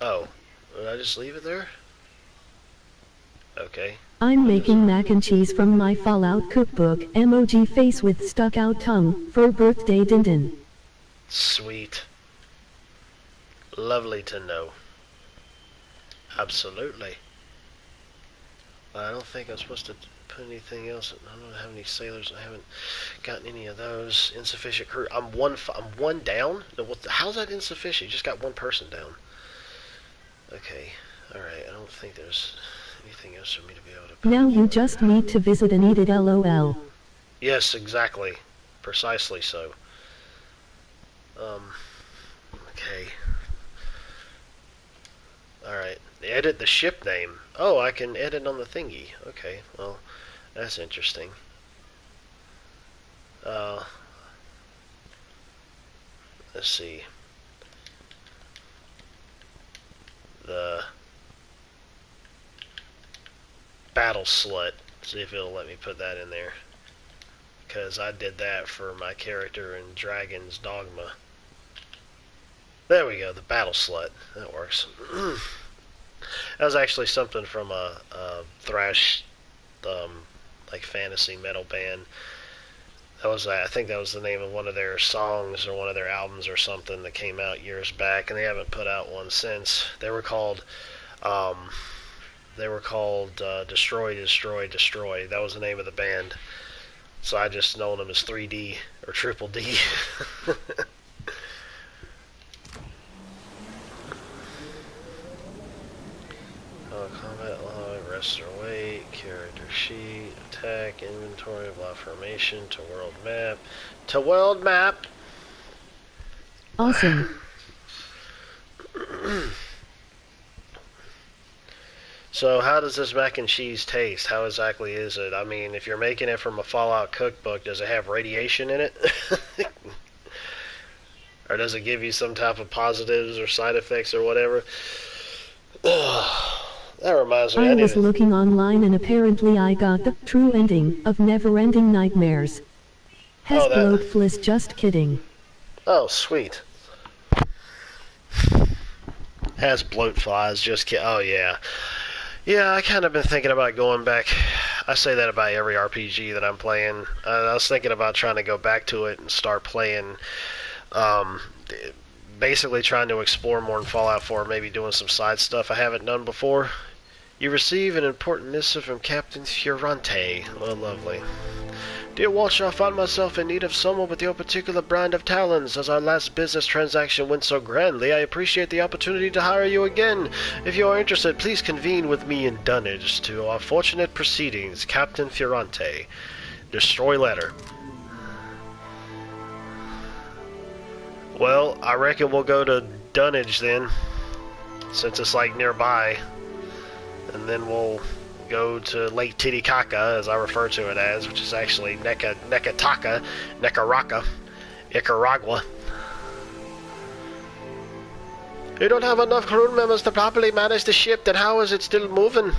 Oh, did I just leave it there? Okay. I'm making mac and cheese from my Fallout cookbook, emoji face with stuck out tongue, for birthday Dindin. Sweet. Lovely to know. Absolutely. I don't think I'm supposed to put anything else. I don't have any sailors. I haven't gotten any of those. Insufficient crew. I'm one down? No, how's that insufficient? You just got one person down. Okay. Alright, I don't think there's anything else for me to be able to put. Now you just need to visit and eat it, LOL. Yes, exactly. Precisely so. Okay. Alright. Edit the ship name. Oh, I can edit on the thingy. Okay, well, that's interesting. Let's see. The battle slut. See if it'll let me put that in there. Because I did that for my character in Dragon's Dogma. There we go, the Battle Slut. That works. That was actually something from a thrash, like fantasy metal band. That was, I think that was the name of one of their songs or one of their albums or something that came out years back, and they haven't put out one since. They were called Destroy, Destroy, Destroy. That was the name of the band. So I just known them as 3D or Triple D. Combat log, rest or wait, character sheet, attack, inventory, block formation, to world map. To world map! Awesome. So how does this mac and cheese taste? How exactly is it? I mean, if you're making it from a Fallout cookbook, does it have radiation in it? Or does it give you some type of positives or side effects or whatever? That reminds me. I was looking online and apparently I got the true ending of Never-Ending Nightmares. Has bloat fliss, just kidding. Oh, sweet. Has bloat flies, just kidding. Oh, yeah. Yeah, I kind of been thinking about going back. I say that about every RPG that I'm playing. I was thinking about trying to go back to it and start playing, basically trying to explore more in Fallout 4, maybe doing some side stuff I haven't done before. You receive an important missive from Captain Fiorante. Oh, lovely. Dear Watcher, I found myself in need of someone with your particular brand of talents. As our last business transaction went so grandly, I appreciate the opportunity to hire you again. If you are interested, please convene with me in Dunnage to our fortunate proceedings. Captain Fiorante. Destroy letter. Well, I reckon we'll go to Dunnage then, since it's like nearby. And then we'll go to Lake Titicaca, as I refer to it as, which is actually Nicaragua. You don't have enough crew members to properly manage the ship, then how is it still moving?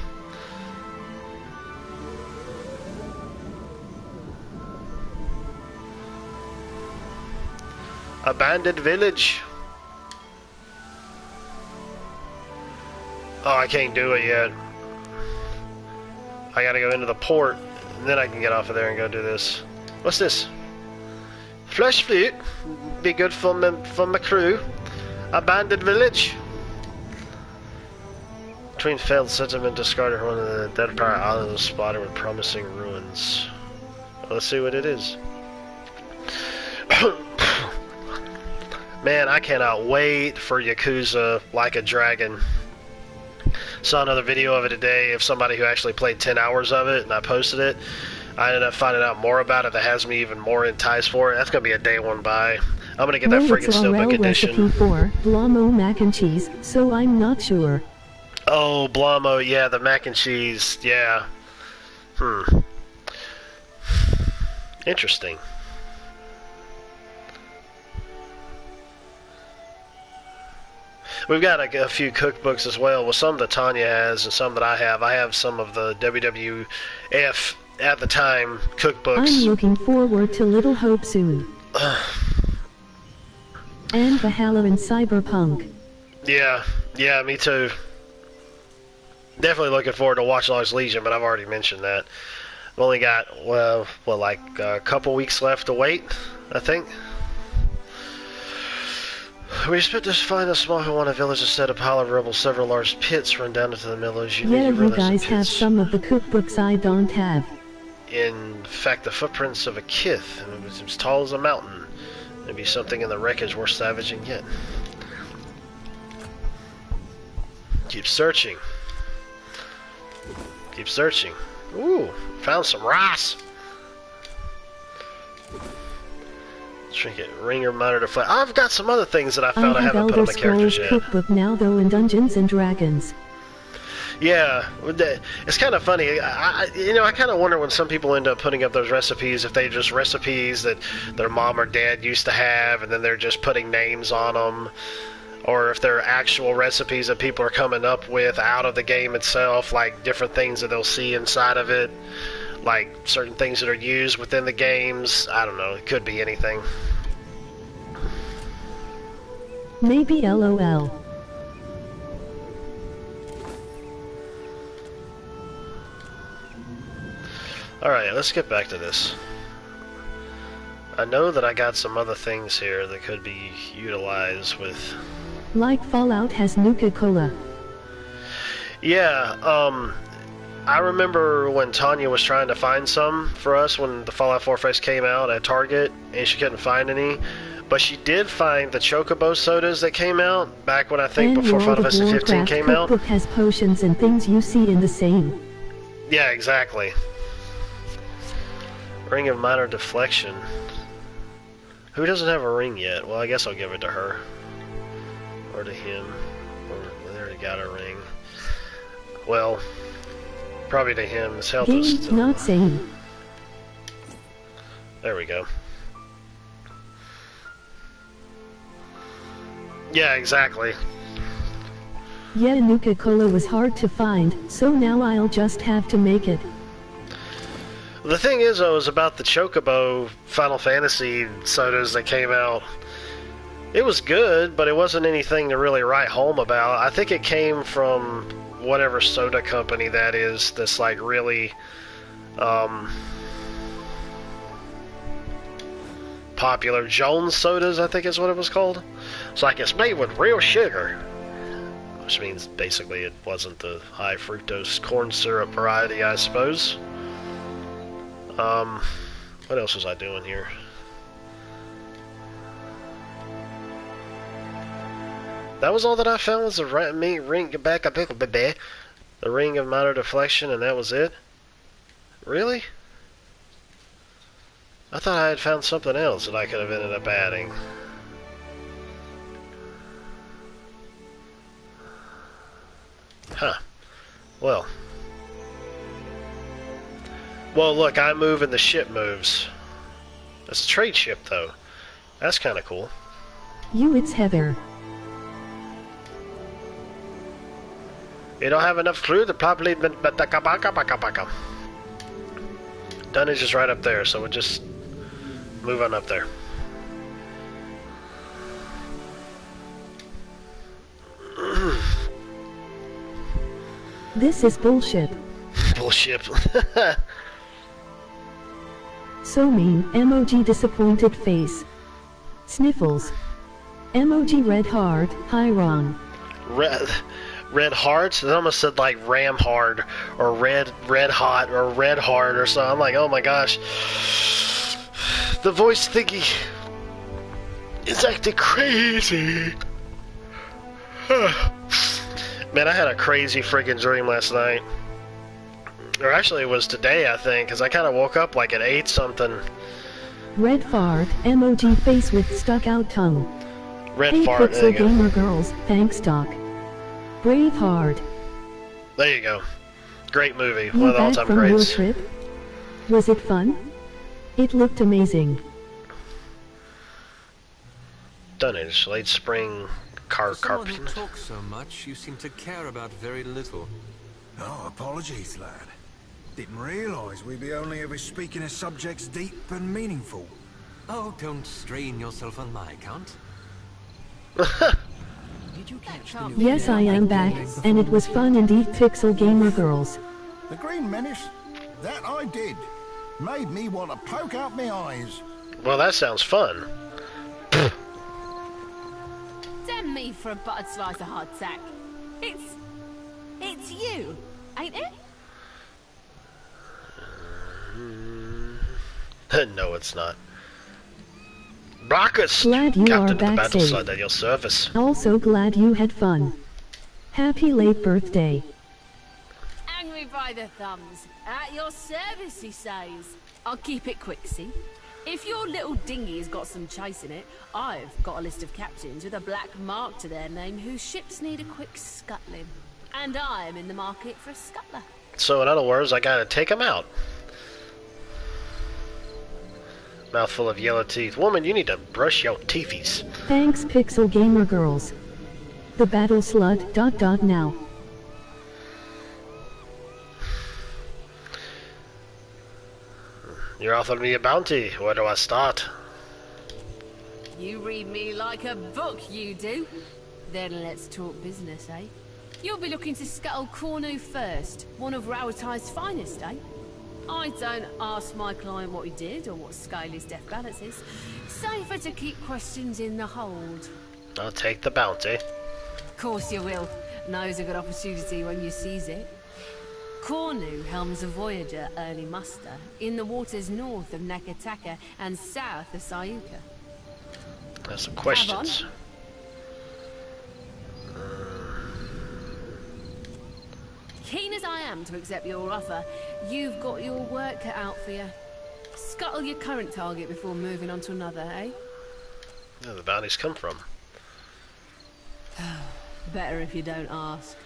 Abandoned village. Oh, I can't do it yet. I gotta go into the port, and then I can get off of there and go do this. What's this? Flesh flute. Be good for my crew. Abandoned village. Between failed settlement, discarded one of the Deadfire islands spotted with promising ruins. Well, let's see what it is. Man, I cannot wait for Yakuza Like a Dragon. Saw another video of it today of somebody who actually played 10 hours of it, and I posted it. I ended up finding out more about it that has me even more enticed for it. That's going to be a day one buy. I'm going to get that friggin' Steelbook edition. Recipe for Blamo mac and cheese, so I'm not sure. Oh, Blamo, yeah, the mac and cheese, yeah. Interesting. We've got a few cookbooks as well. Well, some that Tanya has and some that I have. I have some of the WWF at the time cookbooks. I'm looking forward to Little Hope soon. And Valhalla and Cyberpunk. Yeah, me too. Definitely looking forward to Watch Dogs Legion, but I've already mentioned that. I've only got, like a couple weeks left to wait, I think. We expect to find a small Hawana village instead of pile of rubble. Several large pits run down into the middle. Yeah, you guys have some of the cookbooks I don't have. In fact, the footprints of a kith, and it was as tall as a mountain. Maybe something in the wreckage worth savaging yet. Keep searching. Keep searching. Ooh, found some rice. Trinket, ringer, monitor, flat. I've got some other things that I found I haven't put on the characters yet. Cookbook now though in Dungeons and Dragons. Yeah, it's kind of funny. I kind of wonder when some people end up putting up those recipes, if they're just recipes that their mom or dad used to have, and then they're just putting names on them, or if they're actual recipes that people are coming up with out of the game itself, like different things that they'll see inside of it, like certain things that are used within the games. I don't know. It could be anything. Maybe LOL. Alright, let's get back to this. I know that I got some other things here that could be utilized with... Like Fallout has Nuka-Cola. Yeah, I remember when Tanya was trying to find some for us when the Fallout 4 first came out at Target, and she couldn't find any. But she did find the Chocobo sodas that came out back when I think And before World Final of Fantasy 15 Warcraft came out. cookbook has potions and things you see in the same. Yeah, exactly. Ring of Minor Deflection. Who doesn't have a ring yet? Well, I guess I'll give it to her. Or to him. Or they already got a ring. Well, probably to him. His health is Game's still... not same. There we go. Yeah, exactly. Yeah, Nuka-Cola was hard to find, so now I'll just have to make it. The thing is, though, is about the Chocobo Final Fantasy sodas that came out. It was good, but it wasn't anything to really write home about. I think it came from whatever soda company that is that's like really popular. Jones Sodas, I think is what it was called. It's like it's made with real sugar. Which means basically it wasn't the high fructose corn syrup variety, I suppose. What else was I doing here? That was all that I found was the ring back up, the ring of minor deflection, and that was it. Really? I thought I had found something else that I could have ended up adding. Huh. Well. Well, look, I move and the ship moves. It's a trade ship, though. That's kind of cool. It's Heather. You don't have enough clue to properly... Dunnage is right up there, so we'll just move on up there. This is bullshit. Bullshit. So mean. Emoji disappointed face. Sniffles. Emoji red heart. Hi Ron. Red hearts? It almost said like ram hard or red hot or red heart or something. I'm like, oh my gosh. The voice thingy is acting crazy. Man, I had a crazy freaking dream last night. Or actually it was today, I think, because I kind of woke up like at 8 something. Red fart. Emoji face with stuck out tongue. Red hey, fart. There you go. Gamer girls. Thanks, Doc. Braveheart. There you go. Great movie. You One of the back all-time from greats. your trip? Was it fun? It looked amazing. Dunnage, late spring Someone who talks so much, you seem to care about very little. Oh, apologies, lad. Didn't realise we'd be only ever speaking of subjects deep and meaningful. Oh, don't strain yourself on my account. Did you catch the new Yes, I am back, and it was fun indeed, Pixel Gamer Girls. The Green Menace? That I did. Made me want to poke out my eyes. Well, that sounds fun. Damn me for a buttered slice of hardtack. It's you, ain't it? No, it's not. Brackus, Glad you Captain are of the back Battle safe. Slide at your service. Also glad you had fun. Happy late birthday. Angry by the thumbs. At your service, he says. I'll keep it quick, see? If your little dinghy has got some chase in it, I've got a list of captains with a black mark to their name whose ships need a quick scuttling. And I'm in the market for a scuttler. So in other words, I gotta take him out. Mouthful of yellow teeth. Woman, you need to brush your teethies. Thanks, Pixel Gamer Girls. The battle slut. Now. You're offering me a bounty. Where do I start? You read me like a book, you do. Then let's talk business, eh? You'll be looking to scuttle Cornu first, one of Rauatai's finest, eh? I don't ask my client what he did or what scale his death balance is. Safer to keep questions in the hold. I'll take the bounty. Of course you will. Now's a good opportunity when you seize it. Cornu helms a Voyager early muster in the waters north of Nakataka and south of Sayuka. That's some questions. Keen as I am to accept your offer, you've got your work cut out for you. Scuttle your current target before moving on to another, eh? Where the bounties come from? Better if you don't ask.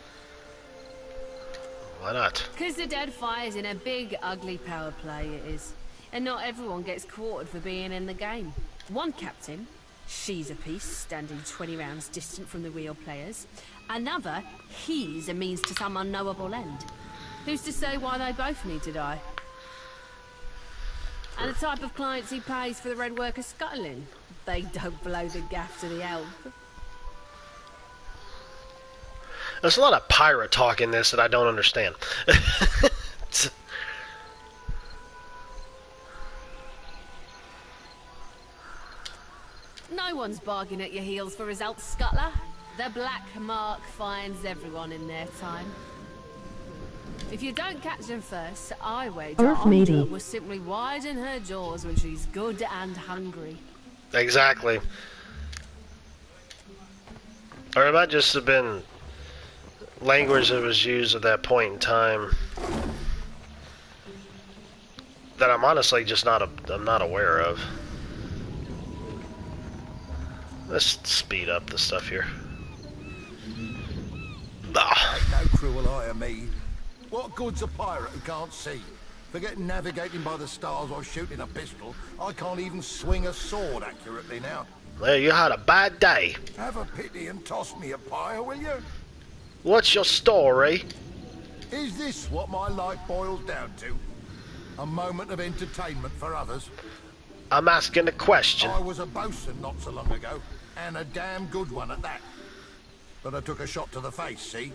Why not? Because the Deadfire's in a big, ugly power play, it is. And not everyone gets quartered for being in the game. One captain, she's a piece, standing 20 rounds distant from the real players. Another, he's a means to some unknowable end. Who's to say why they both need to die? And the type of clients he pays for the red worker scuttling. They don't blow the gaff to the elf. There's a lot of pirate talk in this that I don't understand. No one's bargaining at your heels for results, Scuttler. The Black Mark finds everyone in their time. If you don't catch them first, I wager Andra will simply widen her jaws when she's good and hungry. Exactly. Or it might just have been language that was used at that point in time that I'm honestly just I'm not aware of. Let's speed up the stuff here. Ain't no cruel eye of me. What good's a pirate who can't see? Forget navigating by the stars while shooting a pistol. I can't even swing a sword accurately now. Well, you had a bad day. Have a pity and toss me a pyre, will you? What's your story? Is this what my life boils down to? A moment of entertainment for others? I'm asking a question. I was a bosun not so long ago, and a damn good one at that. But I took a shot to the face, see?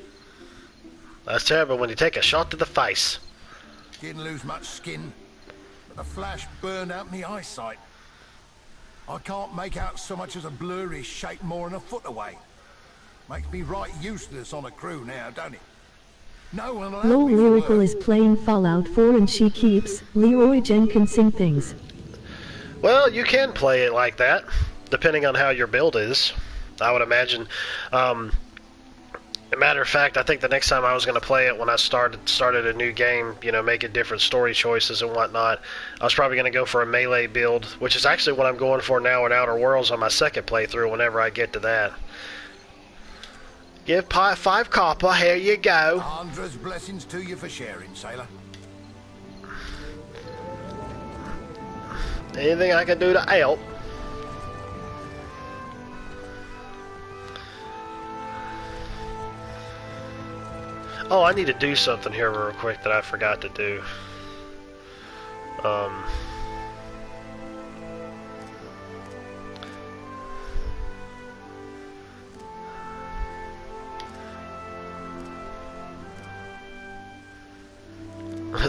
That's terrible when you take a shot to the face. Didn't lose much skin, but the flash burned out my eyesight. I can't make out so much as a blurry shape more than a foot away. Makes me right useless on a crew now, don't it? No one will Low Lyrical is playing Fallout 4 and she keeps Leroy Jenkinsing things. Well, you can play it like that, depending on how your build is. I would imagine. A matter of fact, I think the next time I was going to play it when I started a new game, you know, making different story choices and whatnot, I was probably going to go for a melee build, which is actually what I'm going for now in Outer Worlds on my second playthrough whenever I get to that. Give 5 copper, here you go. Andra's blessings to you for sharing, sailor. Anything I can do to help. Oh, I need to do something here real quick that I forgot to do.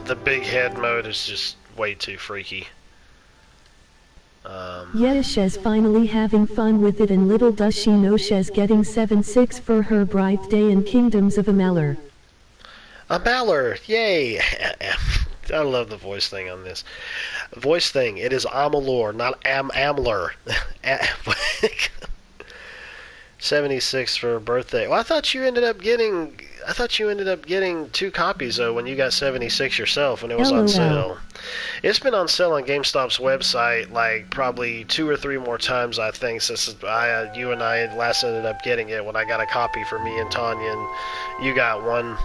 The big head mode is just way too freaky. Yeah, Shez finally having fun with it, and little does she know Shez getting 7/6 for her birthday in Kingdoms of Amalur. Amalur, yay! I love the voice thing on this. Voice thing, it is Amalur, not Amler. 76 for her birthday. Well, I thought you ended up getting 2 copies though when you got 76 yourself when it was on sale. It's been on sale on GameStop's website like probably 2 or 3 more times I think since you and I had last ended up getting it when I got a copy for me and Tanya and you got one.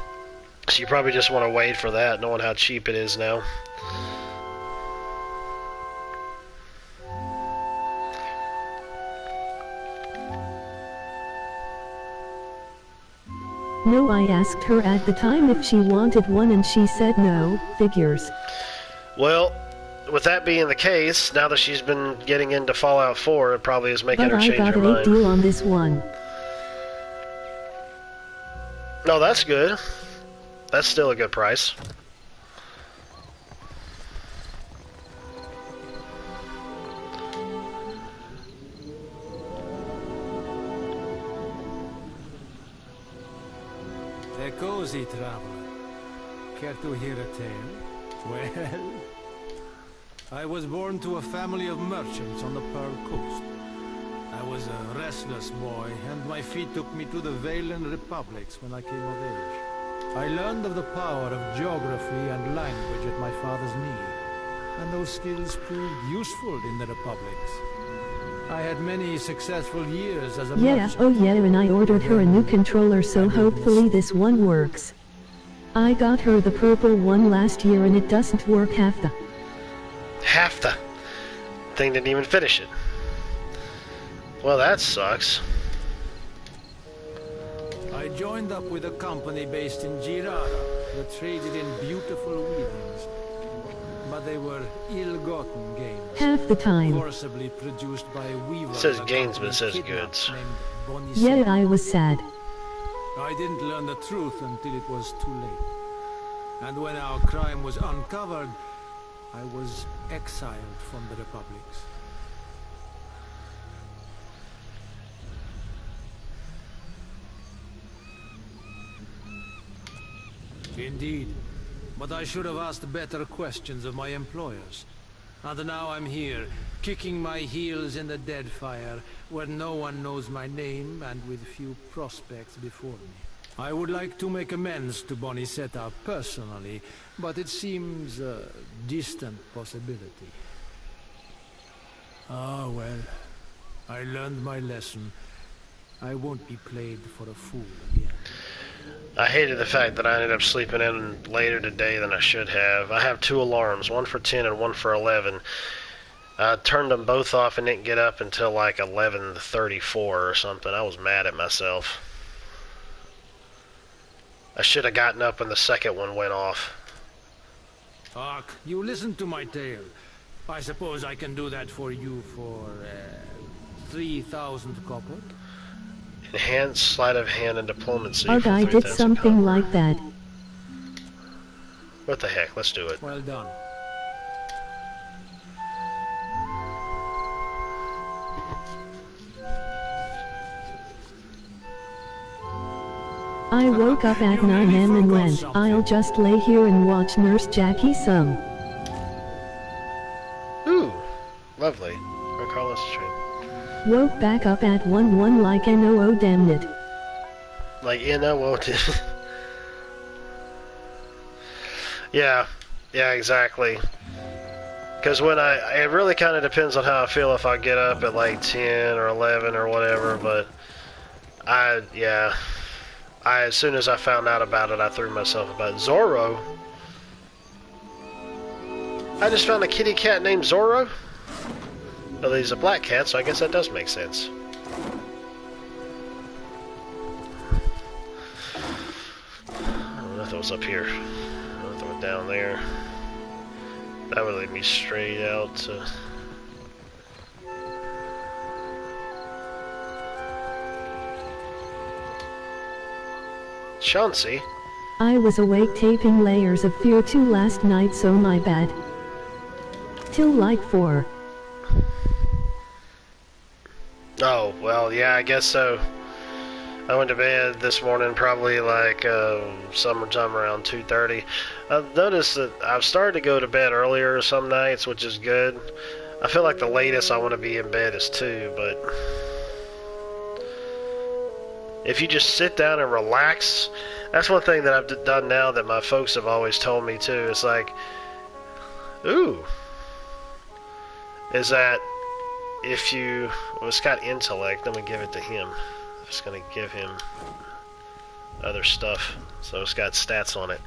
So you probably just want to wait for that, knowing how cheap it is now. No, I asked her at the time if she wanted one and she said no. Figures. Well, with that being the case, now that she's been getting into Fallout 4, it probably is making her change her But I got a mind. deal on this one. No, that's good. That's still a good price. A cozy traveler. Care to hear a tale? Well, I was born to a family of merchants on the Pearl Coast. I was a restless boy, and my feet took me to the Valen Republics when I came of age. I learned of the power of geography and language at my father's knee, and those skills proved useful in the Republics. I had many successful years as a merchant. Oh yeah, and I ordered her a new controller, so hopefully this one works. I got her the purple one last year and it doesn't work half the thing didn't even finish it. Well, that sucks. I joined up with a company based in Girard that traded in beautiful weavings. But they were ill-gotten gains. Half the time. Forcibly produced by a weaver. It says gains, but it says goods. Yeah, I was sad. I didn't learn the truth until it was too late. And when our crime was uncovered, I was exiled from the Republics. Indeed. But I should have asked better questions of my employers. And now I'm here, kicking my heels in the Deadfire, where no one knows my name and with few prospects before me. I would like to make amends to Bonisetta personally, but it seems a distant possibility. Ah, well. I learned my lesson. I won't be played for a fool again. I hated the fact that I ended up sleeping in later today than I should have. I have 2 alarms, one for 10 and one for 11. I turned them both off and didn't get up until like 11:34 or something. I was mad at myself. I should have gotten up when the second one went off. Ark, you listened to my tale. I suppose I can do that for you for 3,000 copper. Enhanced sleight of hand and diplomacy. Ugh, I did something like that. What the heck? Let's do it. Well done. I woke up at 9 am and went, I'll just lay here and watch Nurse Jackie some. Ooh, lovely. Or Carlos train. Woke back up at 1 like NOO, damn it. Like NOO did. Yeah, exactly. Because when it really kind of depends on how I feel if I get up at like 10 or 11 or whatever, but as soon as I found out about it, I threw myself about it. Zorro? I just found a kitty cat named Zorro? Well, he's a black cat, so I guess that does make sense. I don't know if it was up here. I don't know if it was down there. That would lead me straight out to... Chauncey? I was awake taping Layers of Fear 2 last night, so my bad. Till like 4. Oh, well, yeah, I guess so. I went to bed this morning probably like summertime around 2:30. I've noticed that I've started to go to bed earlier some nights, which is good. I feel like the latest I want to be in bed is 2, but if you just sit down and relax, that's one thing that I've done now that my folks have always told me too. It's like, is that if you, well, it's got intellect, I'm gonna give it to him. I'm just gonna give him other stuff, so it's got stats on it.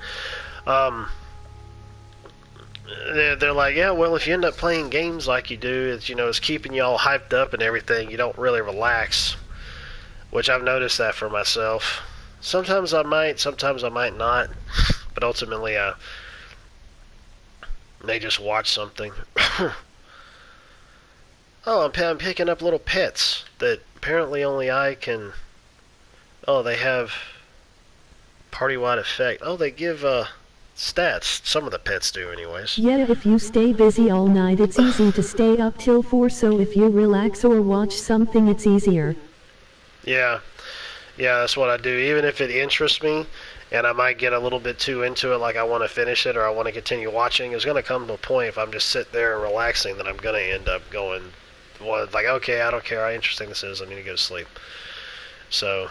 They're like, yeah, well, if you end up playing games like you do, it's keeping you all hyped up and everything, you don't really relax, which I've noticed that for myself. Sometimes I might not, but ultimately And they just watch something. Oh, I'm picking up little pets that apparently only I can... Oh, they have party-wide effect. Oh, they give stats. Some of the pets do anyways. Yeah, if you stay busy all night it's easy to stay up till 4, so if you relax or watch something it's easier. Yeah. Yeah, that's what I do. Even if it interests me, and I might get a little bit too into it, like I want to finish it or I want to continue watching, it's going to come to a point if I'm just sitting there and relaxing that I'm going to end up going, well, like, okay, I don't care how interesting this is, I need to go to sleep. So,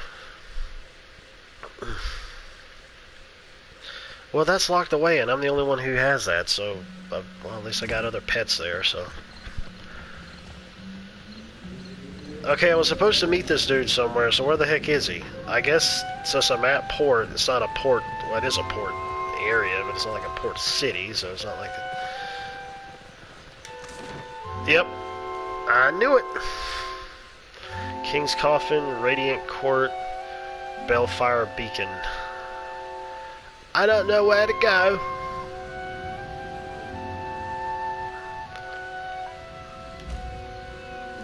well, that's locked away, and I'm the only one who has that, so, well, at least I got other pets there, so. Okay, I was supposed to meet this dude somewhere, so where the heck is he? I guess since I'm at port, it's not a port, well, it is a port area, but it's not like a port city, so it's not like a... Yep, I knew it! King's Coffin, Radiant Court, Bellfire Beacon. I don't know where to go.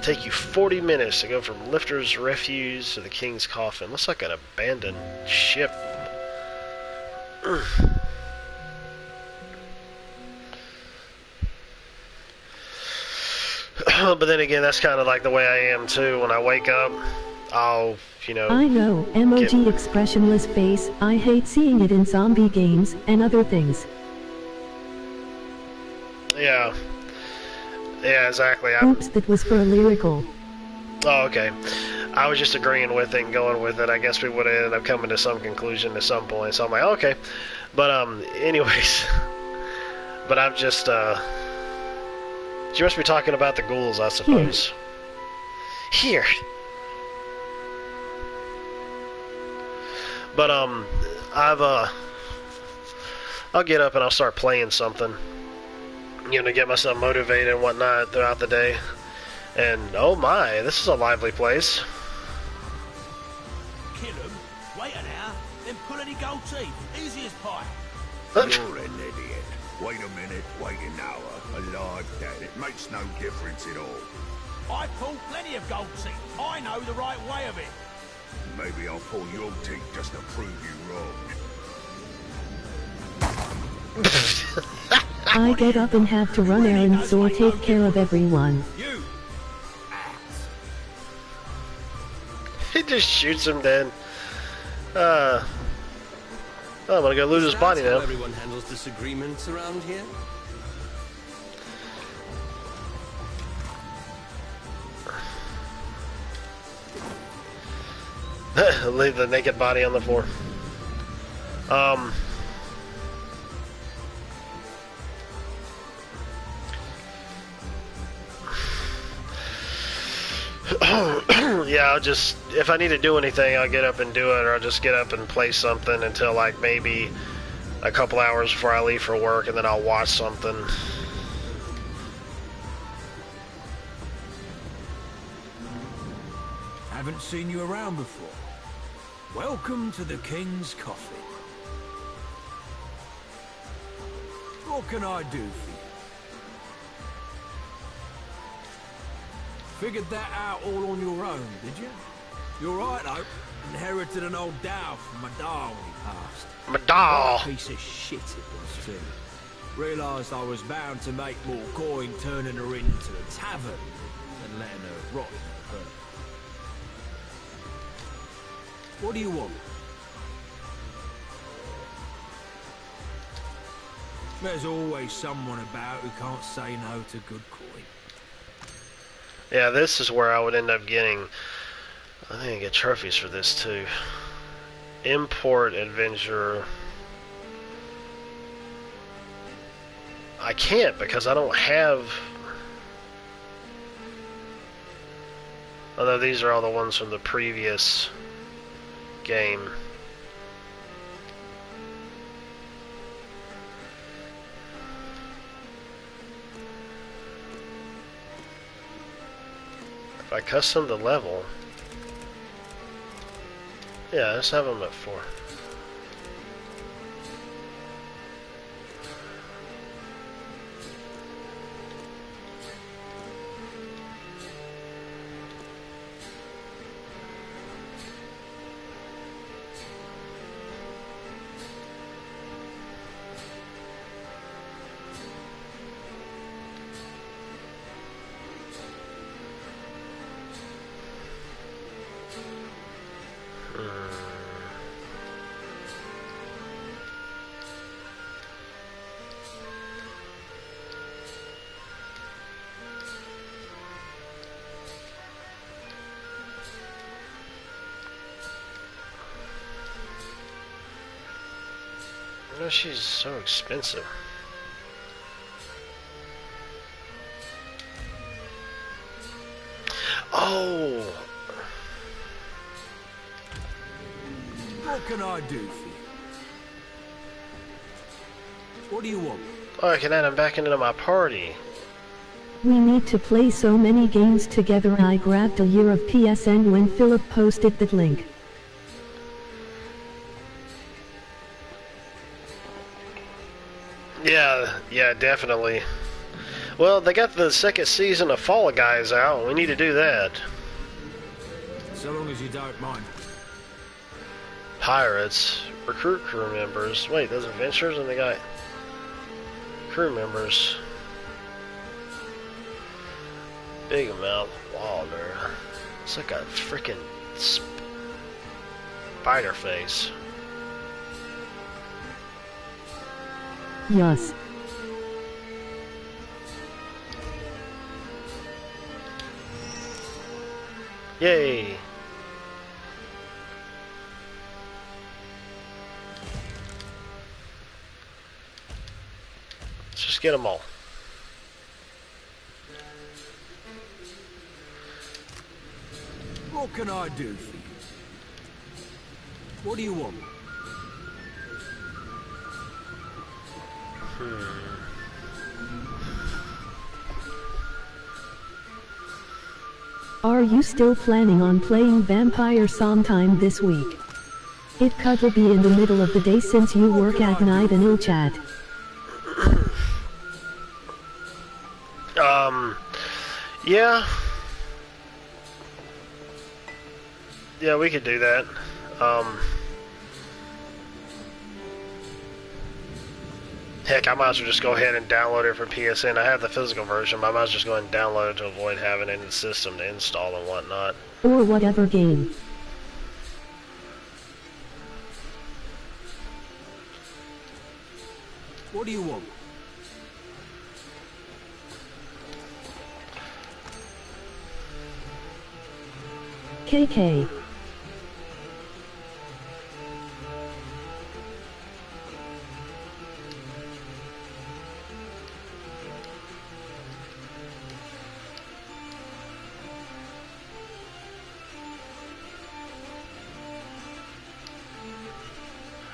Take you 40 minutes to go from Lifter's Refuge to the King's Coffin. Looks like an abandoned ship. But then again, that's kind of like the way I am too. When I wake up, I'll, you know... I know, emoji expressionless face. I hate seeing it in zombie games and other things. Yeah. Yeah, exactly. Oops, that was for a lyrical. Oh, okay. I was just agreeing with it and going with it. I guess we would have ended up coming to some conclusion at some point. So I'm like, okay. But, anyways. But I'm just, you must be talking about the ghouls, I suppose. Here. But, I'll get up and I'll start playing something. You know, to get myself motivated and whatnot throughout the day. And, oh my, this is a lively place. Kill him, wait an hour, then pull any gold teeth. Easy as pie. You're an idiot. Wait a minute, wait an hour. Alive, dead. It makes no difference at all. I pull plenty of gold teeth. I know the right way of it. Maybe I'll pull your teeth just to prove you wrong. I get up and have to run errands or take care of everyone. He just shoots him dead. Oh, I'm gonna go lose his body now. Everyone handles disagreements around here. Leave the naked body on the floor. Yeah, I'll just, if I need to do anything, I'll get up and do it, or I'll just get up and play something until like maybe a couple hours before I leave for work, and then I'll watch something. Haven't seen you around before. Welcome to the King's Coffin. What can I do for you? Figured that out all on your own, did you? You're right, though. Inherited an old dhow from my doll when he passed. My doll! What a piece of shit it was, too. Realised I was bound to make more coin turning her into a tavern than letting her rot in the hurt. What do you want? There's always someone about who can't say no to good coin. Yeah, this is where I would end up getting, I think I get trophies for this too. Import Adventurer. I can't because I don't have... Although these are all the ones from the previous game. If I custom the level... Yeah, let's have them at 4. I know she's so expensive. Oh! What can I do for you? What do you want? Oh, I can add him back into my party. We need to play so many games together. I grabbed a year of PSN when Philip posted that link. Yeah, definitely. Well, they got the second season of Fall Guys out. We need to do that. So long as you don't mind. Pirates. Recruit crew members. Wait, those adventures and they got crew members. Big Mouth Walder. It's like a freaking spider face. Yes. Yay! Let's just get them all. What can I do for you? What do you want? Are you still planning on playing Vampire sometime this week? It could be in the middle of the day since you work at night and it'll chat. Yeah. Yeah, we could do that. Heck, I might as well just go ahead and download it for PSN. I have the physical version, but I might as well just go ahead and download it to avoid having it in the system to install and whatnot. Or whatever game. What do you want? KK.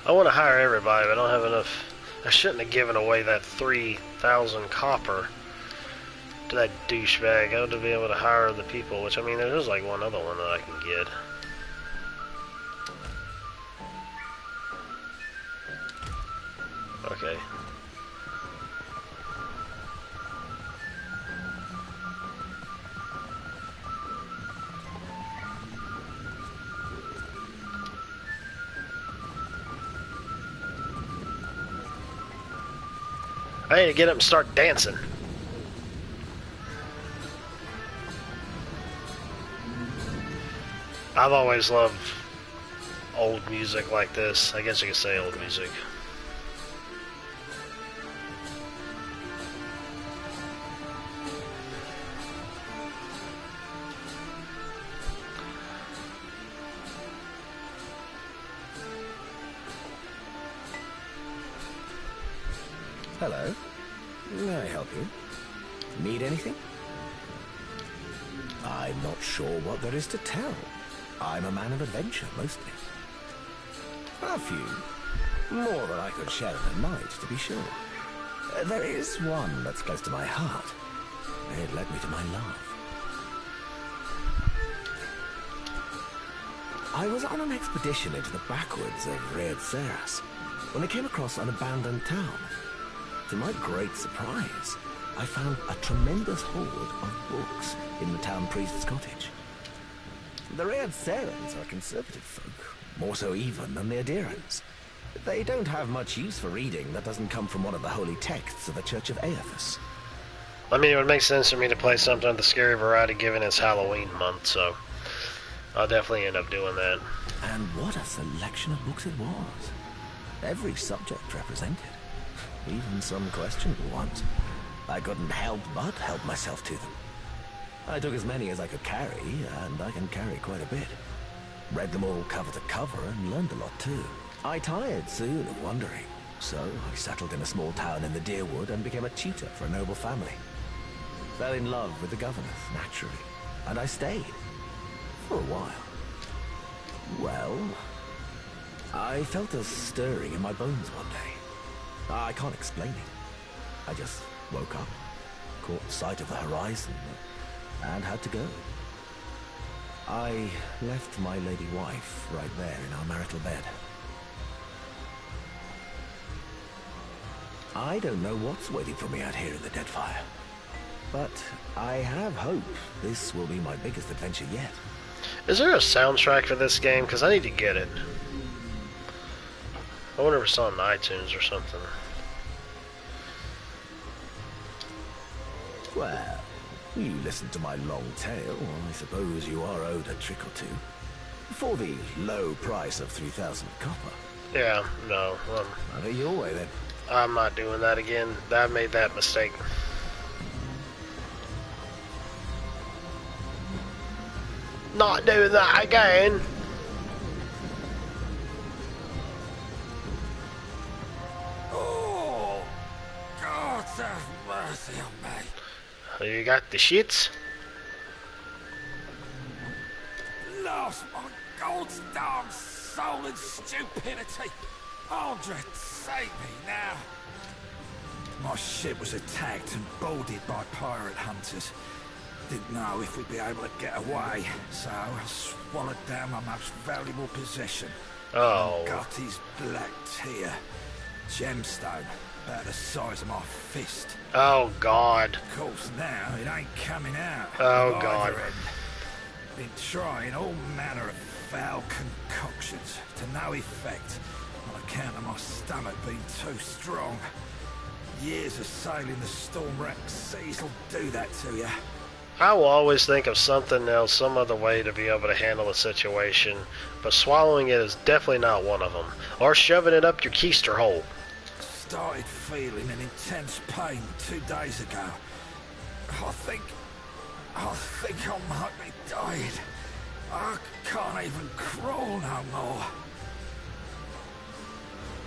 I want to hire everybody, but I don't have enough. I shouldn't have given away that 3,000 copper to that douchebag. I would have been able to hire the people, which, I mean, there's like one other one that I can get. Okay. I need to get up and start dancing. I've always loved old music like this. I guess you could say old music. Hello. May I help you? Need anything? I'm not sure what there is to tell. I'm a man of adventure, mostly. A few. More than I could share in a night, to be sure. There is one that's close to my heart. It led me to my love. I was on an expedition into the backwoods of Red Seras when I came across an abandoned town. To my great surprise, I found a tremendous hoard of books in the town priest's cottage. The Red Serans are conservative folk, more so even than the Adherents. They don't have much use for reading that doesn't come from one of the holy texts of the Church of Aethys. I mean, it would make sense for me to play something of the scary variety given it's Halloween month, so I'll definitely end up doing that. And what a selection of books it was. Every subject represented. Even some questionable ones. I couldn't help but help myself to them. I took as many as I could carry, and I can carry quite a bit. Read them all cover to cover and learned a lot too. I tired soon of wandering, so I settled in a small town in the Deerwood and became a tutor for a noble family. Fell in love with the governess, naturally, and I stayed. For a while. Well, I felt a stirring in my bones one day. I can't explain it. I just woke up, caught sight of the horizon, and had to go. I left my lady wife right there in our marital bed. I don't know what's waiting for me out here in the Deadfire, but I have hope this will be my biggest adventure yet. Is there a soundtrack for this game? Because I need to get it. I wonder if it's on iTunes or something. Well, you listened to my long tale. I suppose you are owed a trick or two. For the low price of 3,000 copper. Yeah, no. Have it your way then. I'm not doing that again. I made that mistake. Not doing that again. Oh, God have mercy on me. You got the shits? Lost my God's darn soul and stupidity. Andre, save me now. My ship was attacked and boarded by pirate hunters. Didn't know if we'd be able to get away, so I swallowed down my most valuable possession. Oh. Got his black tear. Gemstone, about the size of my fist. Oh, God. Of course, now it ain't coming out. Oh, God. Been trying all manner of foul concoctions to no effect, on account of my stomach being too strong. Years of sailing the storm-wracked seas will do that to you. I will always think of something else, some other way to be able to handle a situation, but swallowing it is definitely not one of them. Or shoving it up your keister hole. Started feeling an intense pain 2 days ago. I think I might be dying. I can't even crawl no more.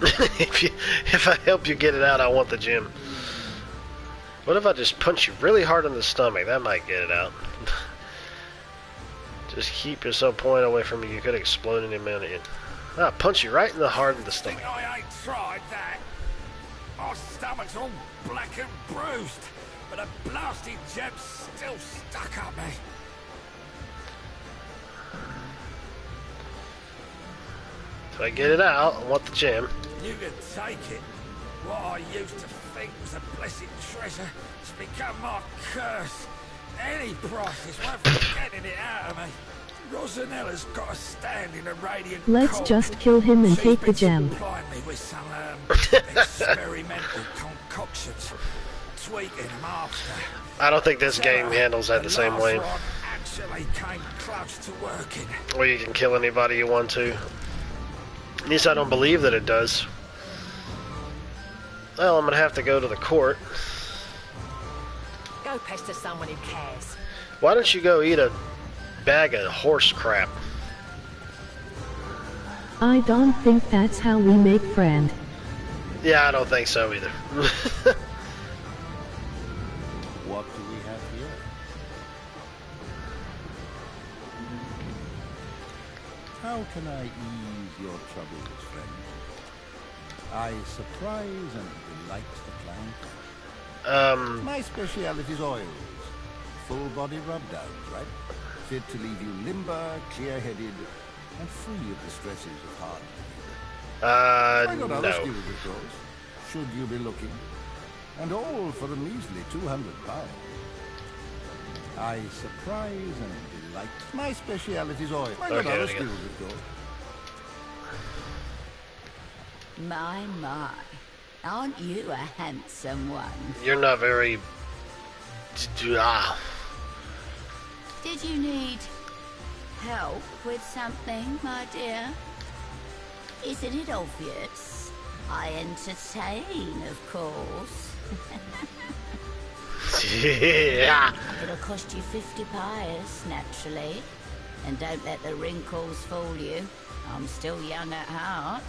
If I help you get it out, I want the gem. What if I just punch you really hard in the stomach? That might get it out. Just keep yourself point away from me. You could explode any minute. I'll punch you right in the heart of the stomach. I ain't tried that. My stomach's all black and bruised, but a blasted gem's still stuck up me. If I get it out, I want the gem. You can take it. What I used to think was a blessed treasure has become my curse. Any price is worth getting it out of me. Rosanella's got a stand in a radiant Let's cold. just kill him and take the gem. Supplying me with some experimental concoctions, tweaking them after. I don't think this game handles that the same way. Actually came close to working. Or you can kill anybody you want to. At least I don't believe that it does. Well, I'm gonna have to go to the court. Go pester someone who cares. Why don't you go eat a bag of horse crap? I don't think that's how we make friend. Yeah, I don't think so either. What do we have here? How can I ease your troubles, friend? I surprise and delight the client. My speciality is oils. Full body rub-downs, right? Fit to leave you limber, clear-headed, and free of the stresses of hard labor. I got other skills, of course, should you be looking. And all for a measly £200. I surprise and delight. My speciality is oil. I got other skills, of course. My, aren't you a handsome one? You're not very... Did you need help with something, my dear? Isn't it obvious? I entertain, of course. Yeah. It'll cost you 50 pies, naturally. And don't let the wrinkles fool you. I'm still young at heart,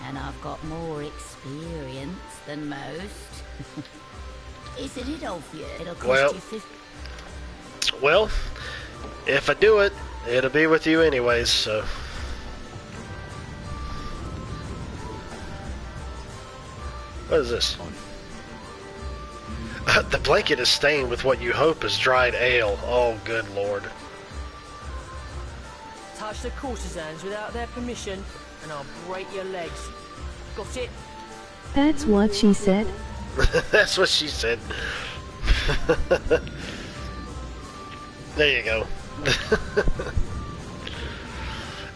and I've got more experience than most. Isn't it obvious? It'll cost you 50. Well, if I do it, it'll be with you anyways, so. What is this? The blanket is stained with what you hope is dried ale. Oh, good lord. Touch the courtesans without their permission, and I'll break your legs. Got it? That's what she said. That's what she said. There you go.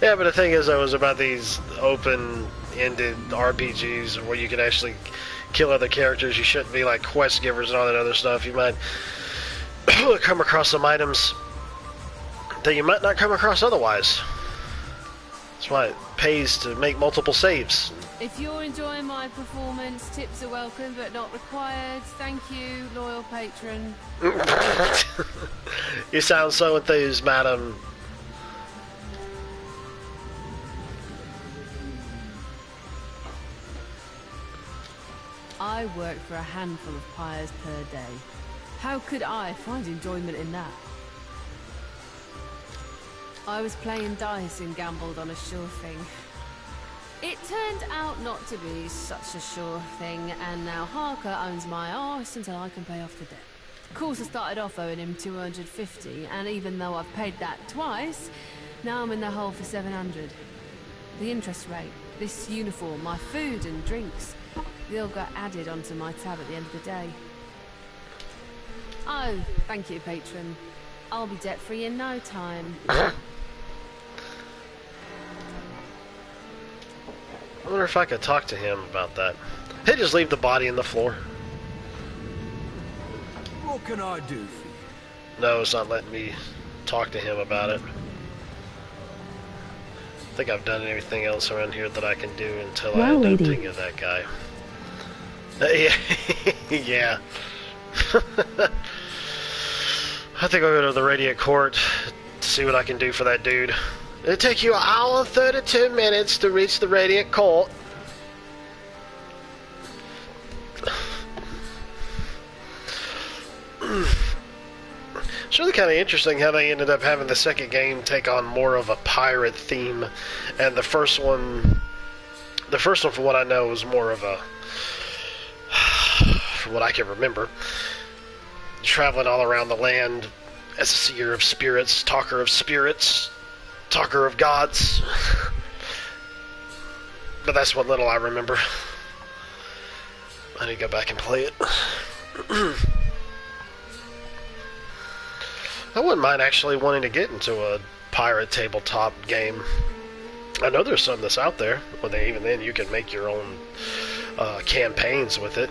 Yeah, but the thing is, though, is about these open-ended RPGs where you can actually kill other characters. You shouldn't be like quest givers and all that other stuff. You might come across some items that you might not come across otherwise. That's why it pays to make multiple saves. If you're enjoying my performance, tips are welcome but not required. Thank you, loyal patron. You sound so enthused, madam. I work for a handful of pyres per day. How could I find enjoyment in that? I was playing dice and gambled on a sure thing. It turned out not to be such a sure thing, and now Harker owns my arse until I can pay off the debt. Of course, I started off owing him 250, and even though I've paid that twice, now I'm in the hole for 700. The interest rate, this uniform, my food and drinks, they all got added onto my tab at the end of the day. Oh, thank you, patron. I'll be debt-free in no time. I wonder if I could talk to him about that. Hey, just leave the body in the floor. What can I do for you? No, it's not letting me talk to him about it. I think I've done everything else around here that I can do until I end up thinking of that guy. Yeah. I think I'll go to the Radiant Court to see what I can do for that dude. It'll take you 1 hour and 32 minutes to reach the Radiant Court. It's really kind of interesting how they ended up having the second game take on more of a pirate theme, and the first one, from what I know, was more of a, from what I can remember, traveling all around the land as a seer of spirits, talker of gods. But that's what little I remember. I need to go back and play it. I wouldn't mind actually wanting to get into a pirate tabletop game. I know there's some that's out there, but even then you can make your own campaigns with it.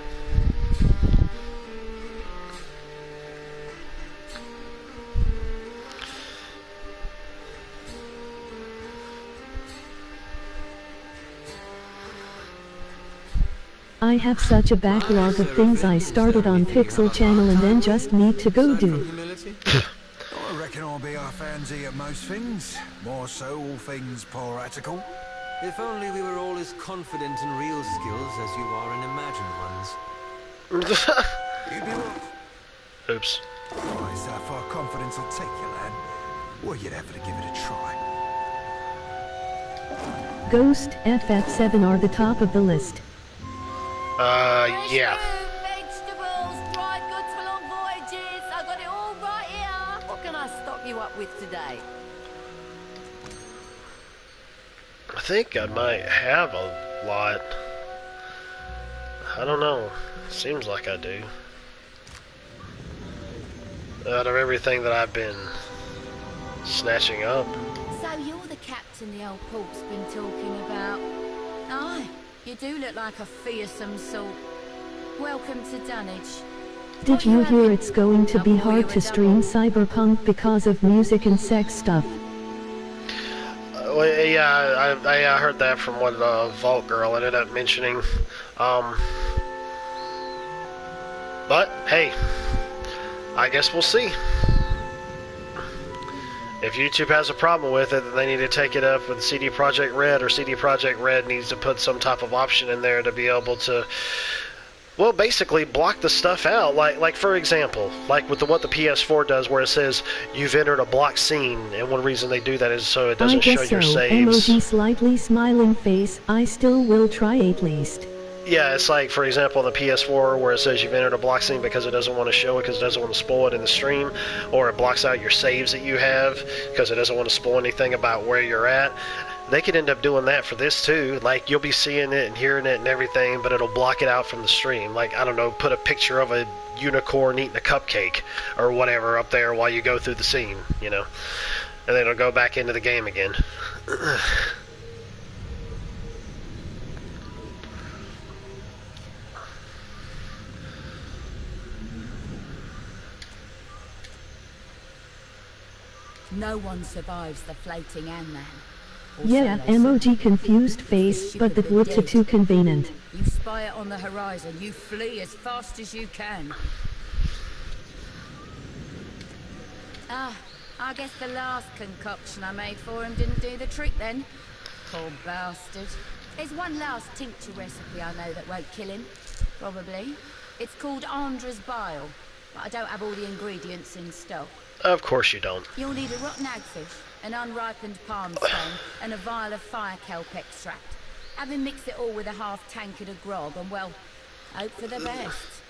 I have such a backlog of things I started on Pixel Channel and then just need to go do. I reckon I'll be half-handsy at most things. More so all things piratical. If only we were all as confident in real skills as you are in imagined ones. Oops. Oh, is that far confidence will take you, lad? Well, you'd have to give it a try. Ghost, FF7 are the top of the list. Yeah. Vegetables, dried goods for long voyages. I got it all right here. What can I stock you up with today? I think I might have a lot. I don't know. Seems like I do. Out of everything that I've been snatching up. So you're the captain the old pork's been talking about. Aye, you do look like a fearsome sort. Welcome to Dunwich. Did you hear it's going to be hard to stream Cyberpunk because of music and sex stuff? Well, yeah, I heard that from what Vault Girl ended up mentioning. But, hey, I guess we'll see. If YouTube has a problem with it, then they need to take it up with CD Projekt Red, or CD Projekt Red needs to put some type of option in there to be able to, well, basically block the stuff out. Like for example, like with what the PS4 does, where it says you've entered a blocked scene, and one reason they do that is so it doesn't show your saves. Emoji slightly smiling face. I still will try at least. Yeah, it's like, for example, on the PS4 where it says you've entered a block scene because it doesn't want to show it because it doesn't want to spoil it in the stream, or it blocks out your saves that you have because it doesn't want to spoil anything about where you're at. They could end up doing that for this too. Like, you'll be seeing it and hearing it and everything, but it'll block it out from the stream. Like, I don't know, put a picture of a unicorn eating a cupcake or whatever up there while you go through the scene, you know, and then it'll go back into the game again. No one survives the floating Ant-Man. Yeah, emoji confused face, but that would be too convenient. You spy it on the horizon, you flee as fast as you can. Ah, I guess the last concoction I made for him didn't do the trick then. Poor bastard. There's one last tincture recipe I know that won't kill him. Probably. It's called Andra's Bile, but I don't have all the ingredients in stock. Of course you don't. You'll need a rotten hagfish, an unripened palm stone, and a vial of fire kelp extract. Have him mix it all with a half tankard of grog, and well, hope for the best.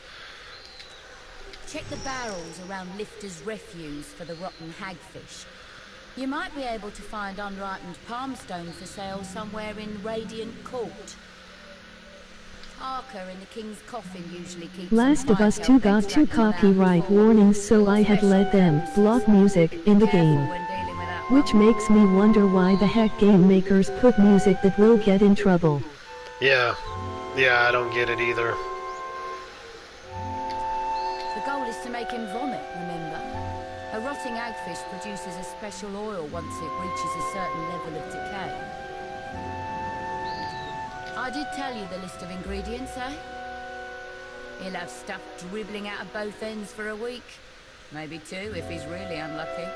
Check the barrels around Lifter's refuse for the rotten hagfish. You might be able to find unripened palm stone for sale somewhere in Radiant Court. Arker in the King's Coffin usually keeps Last of Us 2 got 2 copyright warnings, so I had let them block music in the game. Which makes me wonder why the heck game makers put music that will get in trouble. Yeah, I don't get it either. The goal is to make him vomit, remember? A rotting hagfish produces a special oil once it reaches a certain level of decay. I did tell you the list of ingredients, eh? He'll have stuff dribbling out of both ends for a week. Maybe 2 if he's really unlucky.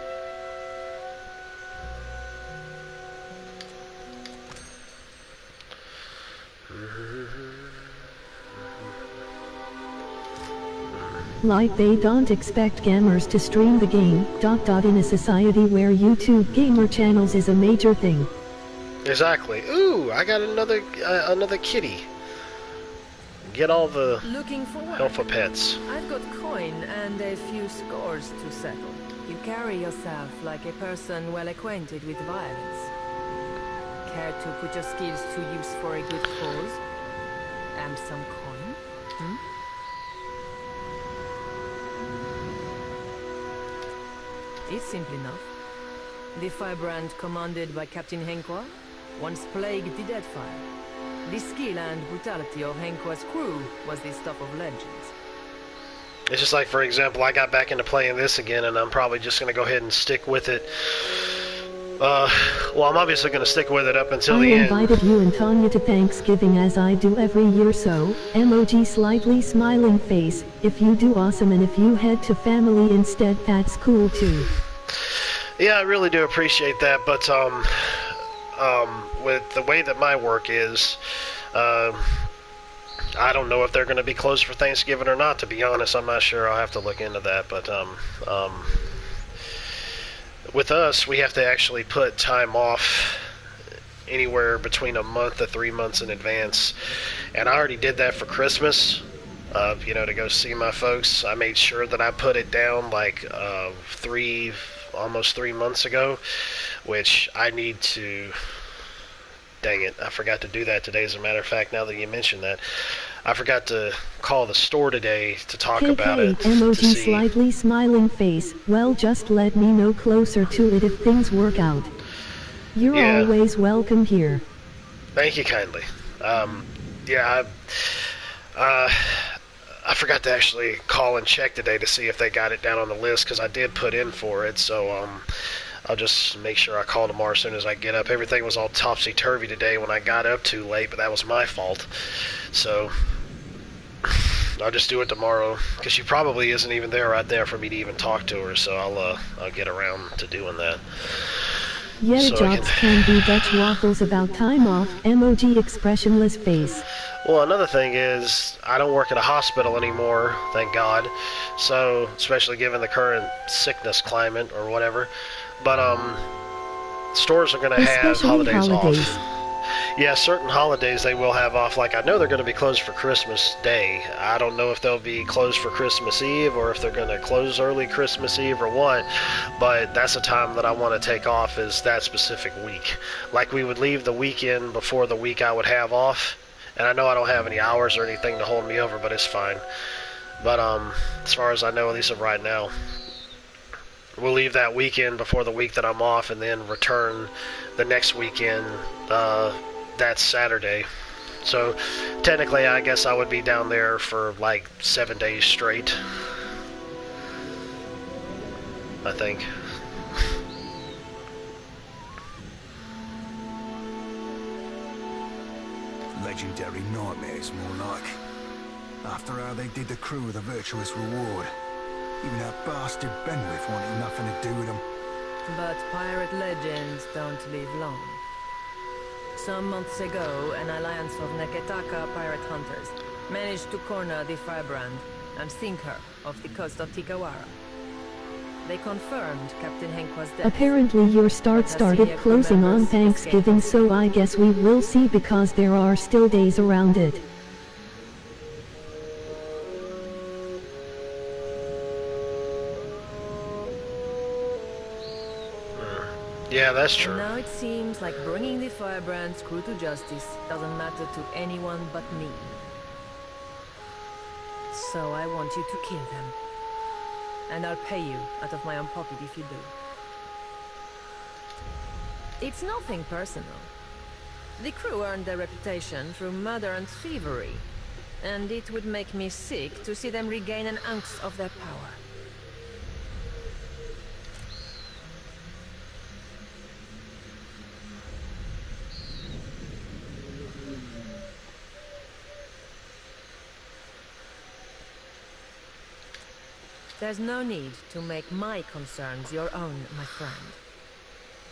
Like they don't expect gamers to stream the game, in a society where YouTube gamer channels is a major thing. Exactly. Ooh, I got another kitty. Get all the alpha pets. I've got coin and a few scores to settle. You carry yourself like a person well acquainted with violence. Care to put your skills to use for a good cause? And some coin? Hmm? It's simple enough. The firebrand commanded by Captain Henqua once plagued the Deadfire. The skill and brutality of Henqua's crew was the stuff of legends. It's just like, for example, I got back into playing this again, and I'm probably just going to go ahead and stick with it. Well, I'm obviously going to stick with it up until the end. I invited you and Tanya to Thanksgiving as I do every year, so, emoji slightly smiling face, if you do awesome, and if you head to family instead, that's cool too. Yeah, I really do appreciate that, but, with the way that my work is, I don't know if they're going to be closed for Thanksgiving or not, to be honest. I'm not sure. I'll have to look into that, but, with us, we have to actually put time off anywhere between a month to 3 months in advance, and I already did that for Christmas, you know, to go see my folks. I made sure that I put it down, like, almost 3 months ago, which I need to... Dang it, I forgot to do that today. As a matter of fact, now that you mentioned that, I forgot to call the store today to talk about it. Emoji slightly smiling face. Well, just let me know closer to it if things work out. You're always welcome here. Thank you kindly. Yeah, I forgot to actually call and check today to see if they got it down on the list, because I did put in for it, so, I'll just make sure I call tomorrow as soon as I get up. Everything was all topsy-turvy today when I got up too late, but that was my fault. So I'll just do it tomorrow, because she probably isn't even there right there for me to even talk to her, so I'll get around to doing that. Yeah, So jobs can be Dutch waffles about time off, emoji expressionless face. Well, another thing is, I don't work at a hospital anymore, thank God. So, especially given the current sickness climate or whatever. But, stores are going to have holidays off. Yeah, certain holidays they will have off. Like, I know they're going to be closed for Christmas Day. I don't know if they'll be closed for Christmas Eve or if they're going to close early Christmas Eve or what. But that's a time that I want to take off, is that specific week. Like, we would leave the weekend before the week I would have off. And I know I don't have any hours or anything to hold me over, but it's fine. But as far as I know, at least right now, we'll leave that weekend before the week that I'm off and then return the next weekend, that Saturday. So technically, I guess I would be down there for like 7 days straight, I think. Legendary nightmares, more like. After how they did the crew with a virtuous reward. Even that bastard Benwith wanted nothing to do with them. But pirate legends don't live long. Some months ago, an alliance of Neketaka pirate hunters managed to corner the firebrand and sink her off the coast of Tikawara. They confirmed Captain Henqua's death. Apparently your start started closing on Thanksgiving, so I guess we will see, because there are still days around it. Yeah, that's true. And now it seems like bringing the firebrand's crew to justice doesn't matter to anyone but me. So I want you to kill them. And I'll pay you out of my own pocket if you do. It's nothing personal. The crew earned their reputation through murder and thievery, and it would make me sick to see them regain an ounce of their power. There's no need to make my concerns your own, my friend.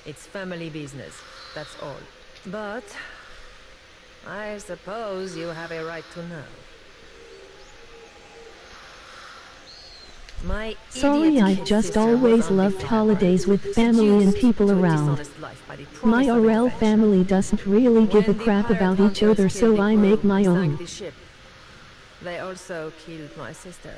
It's family business, that's all. But I suppose you have a right to know. Sorry, I've just always loved holidays with family and people around. My RL family doesn't really give a crap about each other, so I make my own. They also killed my sister.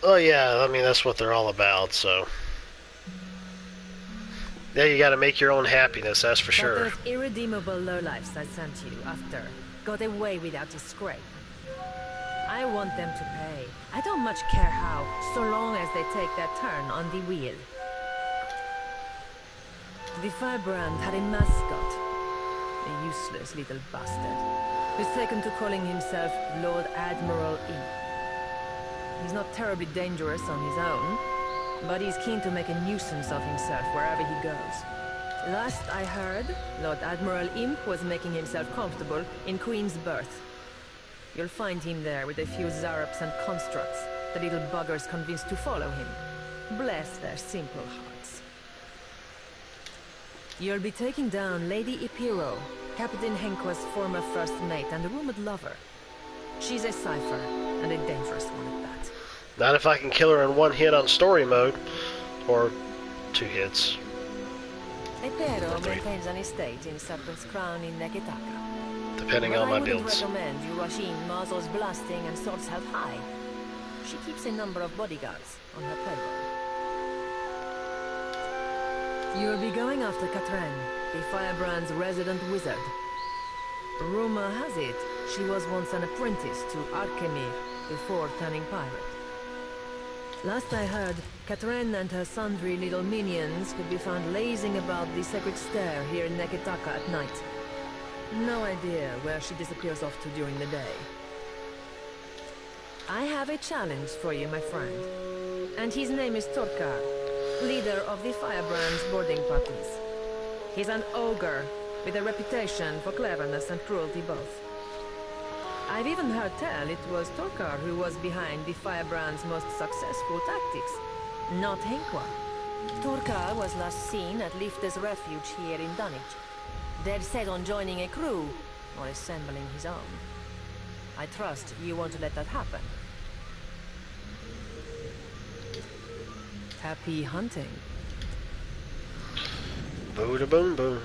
Oh yeah, I mean, that's what they're all about, so. Yeah, you gotta make your own happiness, that's for sure. Those irredeemable lowlifes I sent you after got away without a scrape. I want them to pay. I don't much care how, so long as they take their turn on the wheel. The firebrand had a mascot, a useless little bastard, who's taken to calling himself Lord Admiral Imp. He's not terribly dangerous on his own, but he's keen to make a nuisance of himself wherever he goes. Last I heard, Lord Admiral Imp was making himself comfortable in Queen's Berth. You'll find him there with a few Zarops and constructs, the little buggers convinced to follow him. Bless their simple hearts. You'll be taking down Lady Ipiro, Captain Henqua's former first mate and a rumored lover. She's a cipher, and a dangerous one at that. Not if I can kill her in one hit on story mode. Or 2 hits. Ipiro maintains an estate in Serpent's Crown in Neketaka. Depending on my builds. I wouldn't recommend you rush in muzzles blasting and swords held high. She keeps a number of bodyguards on her payroll. You'll be going after Katren, the firebrand's resident wizard. Rumor has it, she was once an apprentice to Arkemir before turning pirate. Last I heard, Katren and her sundry little minions could be found lazing about the sacred stair here in Neketaka at night. No idea where she disappears off to during the day. I have a challenge for you, my friend. And his name is Torkar, leader of the Firebrand's boarding parties. He's an ogre, with a reputation for cleverness and cruelty both. I've even heard tell it was Torkar who was behind the Firebrand's most successful tactics, not Henkwa. Torkar was last seen at Lifte's refuge here in Dunwich. Dead set on joining a crew, or assembling his own. I trust you won't let that happen. Happy hunting. Booda boom boom.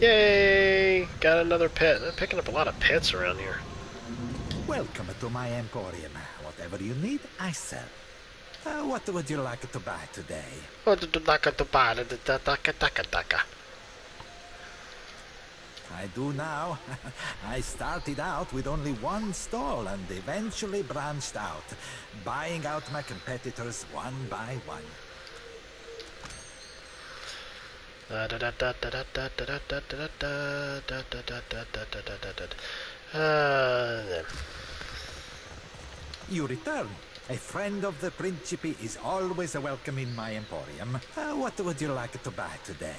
Yay! Got another pet. I'm picking up a lot of pets around here. Welcome to my emporium. Whatever you need, I sell. What would you like to buy today? What would you like to buy? I do now. I started out with only one stall and eventually branched out, buying out my competitors one by one. You return. A friend of the Principe is always welcome in my emporium. What would you like to buy today?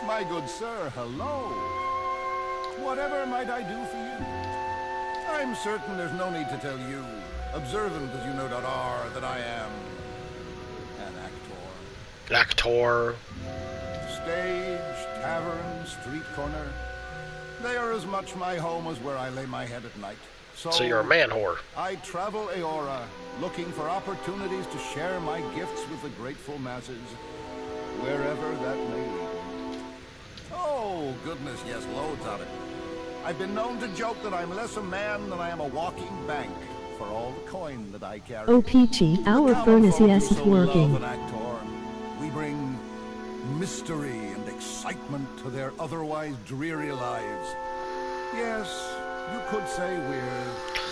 My good sir, hello. Whatever might I do for you? I'm certain there's no need to tell you, observant as you no doubt are, that I am an actor. Actor. Stage, tavern, street corner. They are as much my home as where I lay my head at night. So you're a man whore. I travel Aora, looking for opportunities to share my gifts with the grateful masses, wherever that may lead. Oh, goodness, yes, loads of it. I've been known to joke that I'm less a man than I am a walking bank for all the coin that I carry. Oh, Peachy, our furnace isn't working. We bring mystery and excitement to their otherwise dreary lives. Yes, you could say we're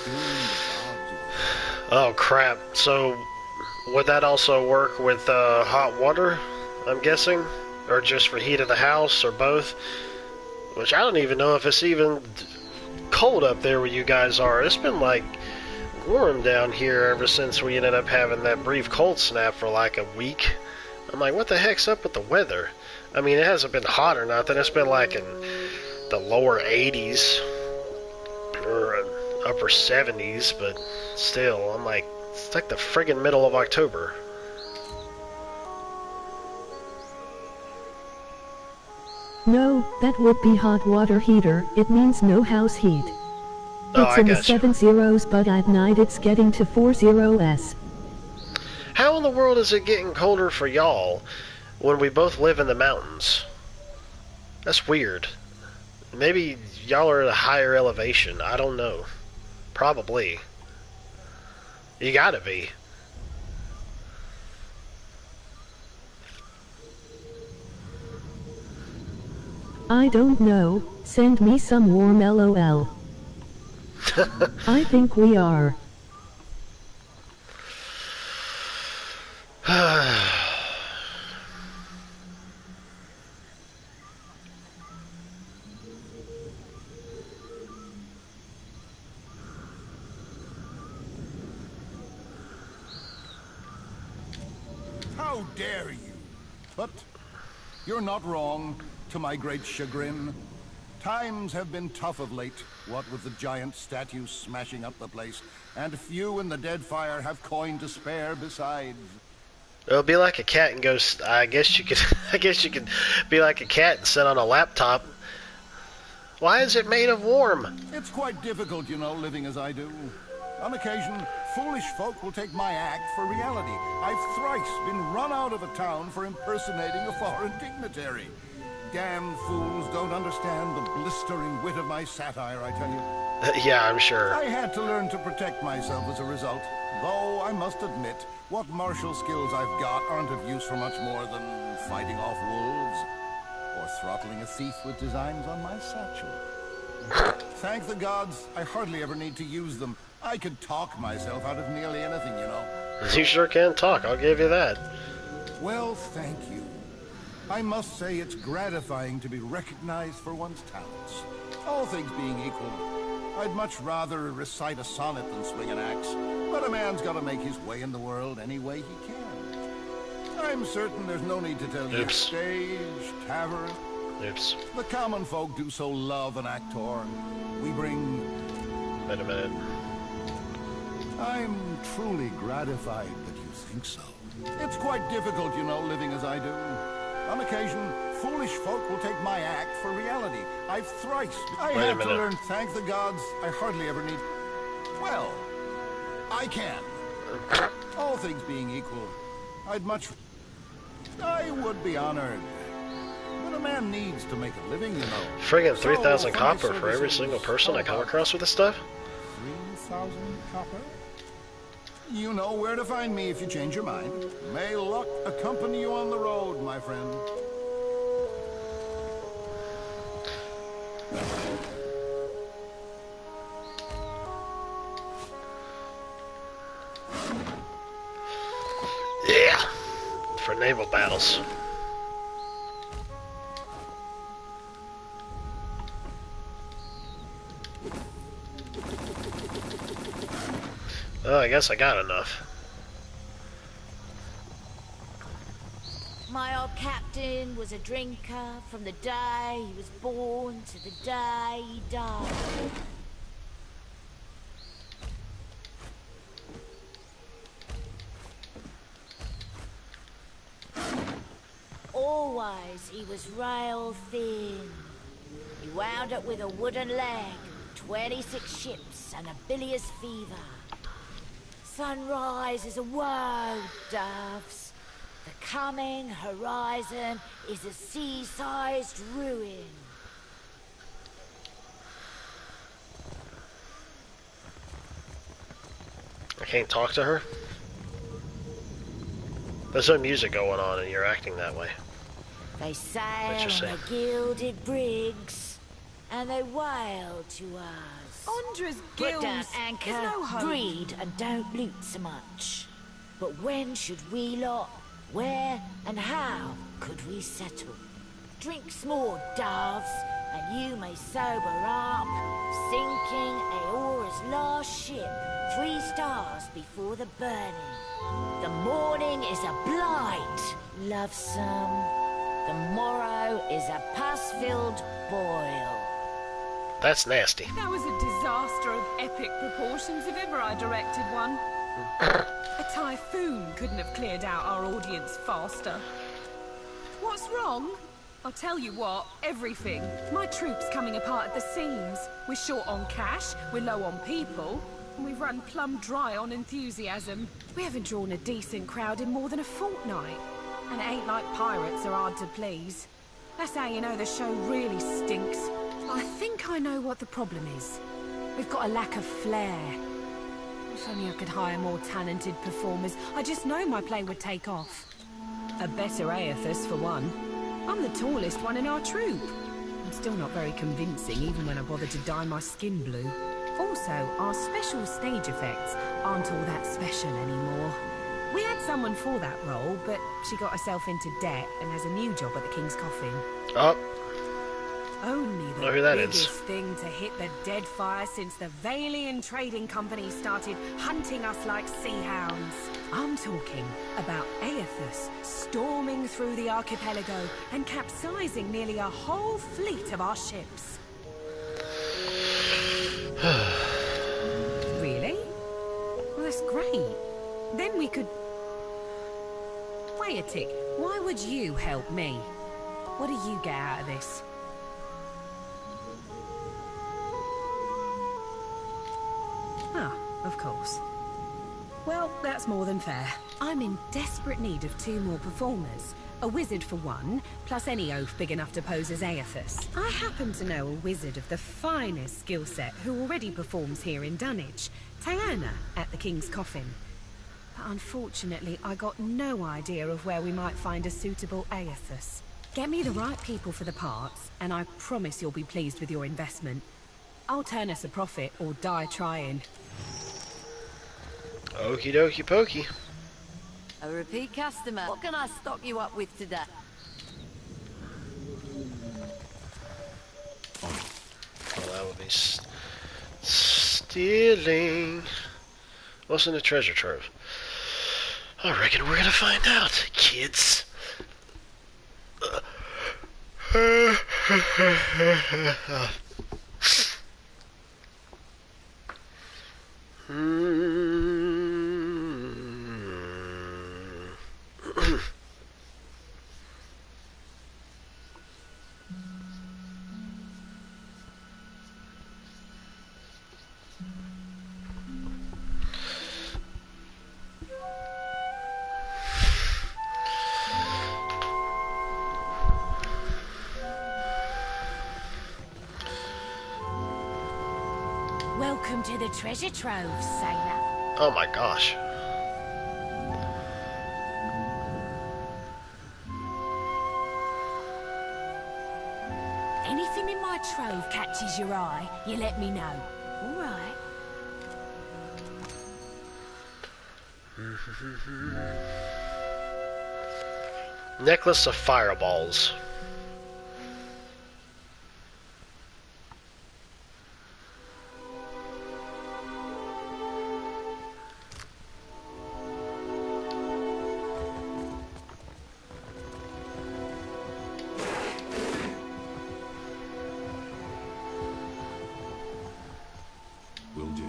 doing the God's work. Oh, crap. So, would that also work with hot water, I'm guessing? Or just for heat of the house, or both? Which I don't even know if it's even cold up there where you guys are. It's been like warm down here ever since we ended up having that brief cold snap for like a week. I'm like, what the heck's up with the weather? I mean, it hasn't been hot or nothing. It's been like in the lower 80s or upper 70s, but still, I'm like, it's like the friggin' middle of October. No, that would be hot water heater. It means no house heat. It's in the 70s, but at night it's getting to 40s. How in the world is it getting colder for y'all when we both live in the mountains? That's weird. Maybe y'all are at a higher elevation. I don't know. Probably. You gotta be. I don't know. Send me some warm LOL. I think we are. How dare you? But you're not wrong, to my great chagrin. Times have been tough of late, what with the giant statues smashing up the place, and few in the Deadfire have coin to spare besides. It'll be like a cat and go. I guess you could. I guess you could be like a cat and sit on a laptop. Why is it made of warm? It's quite difficult, you know, living as I do. On occasion, foolish folk will take my act for reality. I've thrice been run out of a town for impersonating a foreign dignitary. damn fools don't understand the blistering wit of my satire, I tell you. Yeah, I'm sure. I had to learn to protect myself as a result. Though I must admit, what martial skills I've got aren't of use for much more than fighting off wolves or throttling a thief with designs on my satchel. Thank the gods, I hardly ever need to use them. I could talk myself out of nearly anything, you know. You sure can talk, I'll give you that. Well, thank you. I must say it's gratifying to be recognized for one's talents. All things being equal, I'd much rather recite a sonnet than swing an axe, but a man's got to make his way in the world any way he can. I'm certain there's no need to tell you stage, tavern. Oops. The common folk do so love an actor. We bring... Wait a minute. I'm truly gratified that you think so. It's quite difficult, you know, living as I do. On occasion, foolish folk will take my act for reality. I had to learn, thank the gods, I hardly ever need... Well, I can. All things being equal, I would be honored. But a man needs to make a living, you know. Friggin' 3,000 copper for every single person I come across with this stuff? 3,000 copper? You know where to find me if you change your mind. May luck accompany you on the road, my friend. Yeah! For naval battles. Oh, I guess I got enough. My old captain was a drinker from the day he was born to the day he died. Always he was rail thin. He wound up with a wooden leg, 26 ships and a bilious fever. Sunrise is a woe, doves. The coming horizon is a sea-sized ruin. I can't talk to her? There's no music going on and you're acting that way. They sail on the gilded brigs, and they wail to us. Andra's Put guilds. down anchor, No hope. breed, and don't loot so much. But when should we lot? Where and how could we settle? Drink small, doves, and you may sober up. Sinking Aora's last ship, 3 stars before the burning. The morning is a blight, lovesome. The morrow is a pus-filled boil. That's nasty. That was a disaster of epic proportions if ever I directed one. A typhoon couldn't have cleared out our audience faster. What's wrong? I'll tell you what, everything. My troop's coming apart at the seams. We're short on cash, we're low on people, and we've run plumb dry on enthusiasm. We haven't drawn a decent crowd in more than a fortnight. And it ain't like pirates are hard to please. That's how you know the show really stinks. I think I know what the problem is. We've got a lack of flair. If only I could hire more talented performers, I just know my play would take off. A better Aethys, for one. I'm the tallest one in our troupe. I'm still not very convincing, even when I bother to dye my skin blue. Also, our special stage effects aren't all that special anymore. We had someone for that role, but she got herself into debt and has a new job at the King's Coffin. Oh. Only the biggest thing to hit the Deadfire since the Valian Trading Company started hunting us like sea hounds. I'm talking about Aethys storming through the archipelago and capsizing nearly a whole fleet of our ships. Really? Well, that's great. Then we could... Wait a tick. Why would you help me? What do you get out of this? Ah, of course. Well, that's more than fair. I'm in desperate need of 2 more performers. A wizard for one, plus any oaf big enough to pose as Aethys. I happen to know a wizard of the finest skill set who already performs here in Dunwich, Diana at the King's Coffin. But unfortunately, I got no idea of where we might find a suitable Aethys. Get me the right people for the parts, and I promise you'll be pleased with your investment. I'll turn us a profit or die trying. Okie dokie pokey. A repeat customer. What can I stock you up with today? Well, that would be stealing. What's in the treasure trove? I reckon we're gonna find out, kids. Welcome to the treasure trove, sailor. Oh my gosh. Anything in my trove catches your eye, you let me know. All right. Necklace of fireballs. Will do.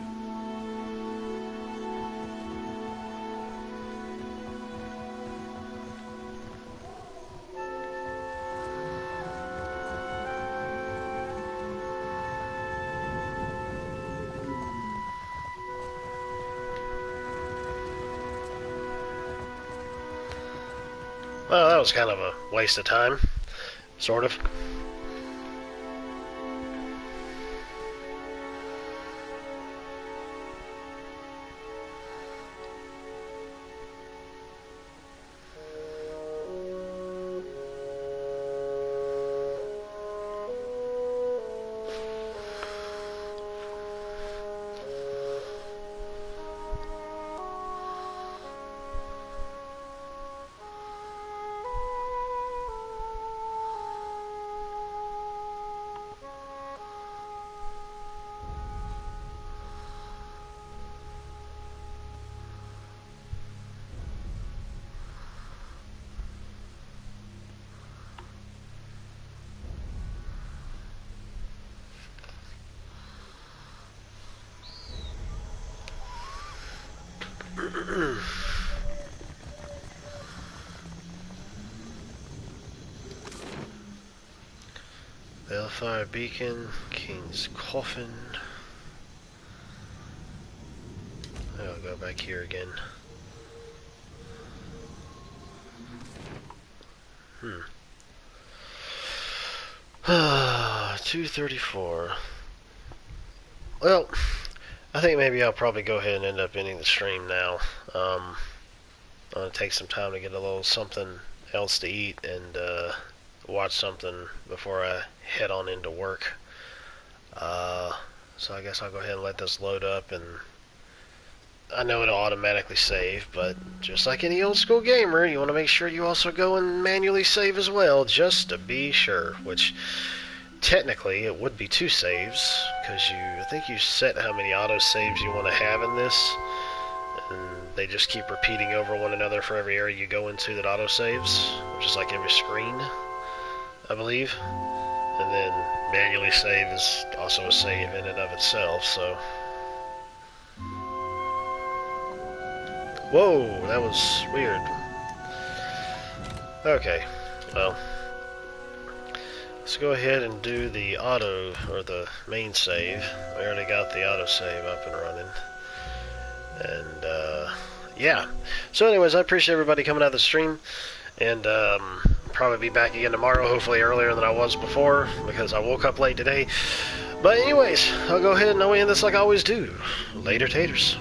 Well, that was kind of a waste of time. Sort of. Deadfire beacon, King's Coffin. I'll go back here again. 234. Well, I think maybe I'll probably go ahead and end up ending the stream now. I'm gonna take some time to get a little something else to eat and watch something before I head on into work. So I guess I'll go ahead and let this load up, and I know it'll automatically save, but just like any old school gamer, you want to make sure you also go and manually save as well, just to be sure, which technically it would be 2 saves, because I think you set how many auto saves you want to have in this, and they just keep repeating over one another for every area you go into that auto saves, which is like every screen, I believe. And then manually save is also a save in and of itself, so. Whoa, that was weird. Okay, well, let's go ahead and do the auto, or the main save. We already got the auto save up and running. And, yeah. So anyways, I appreciate everybody coming out of the stream, and probably be back again tomorrow, hopefully earlier than I was before, because I woke up late today. But anyways, I'll go ahead and I'll end this like I always do. Later, taters.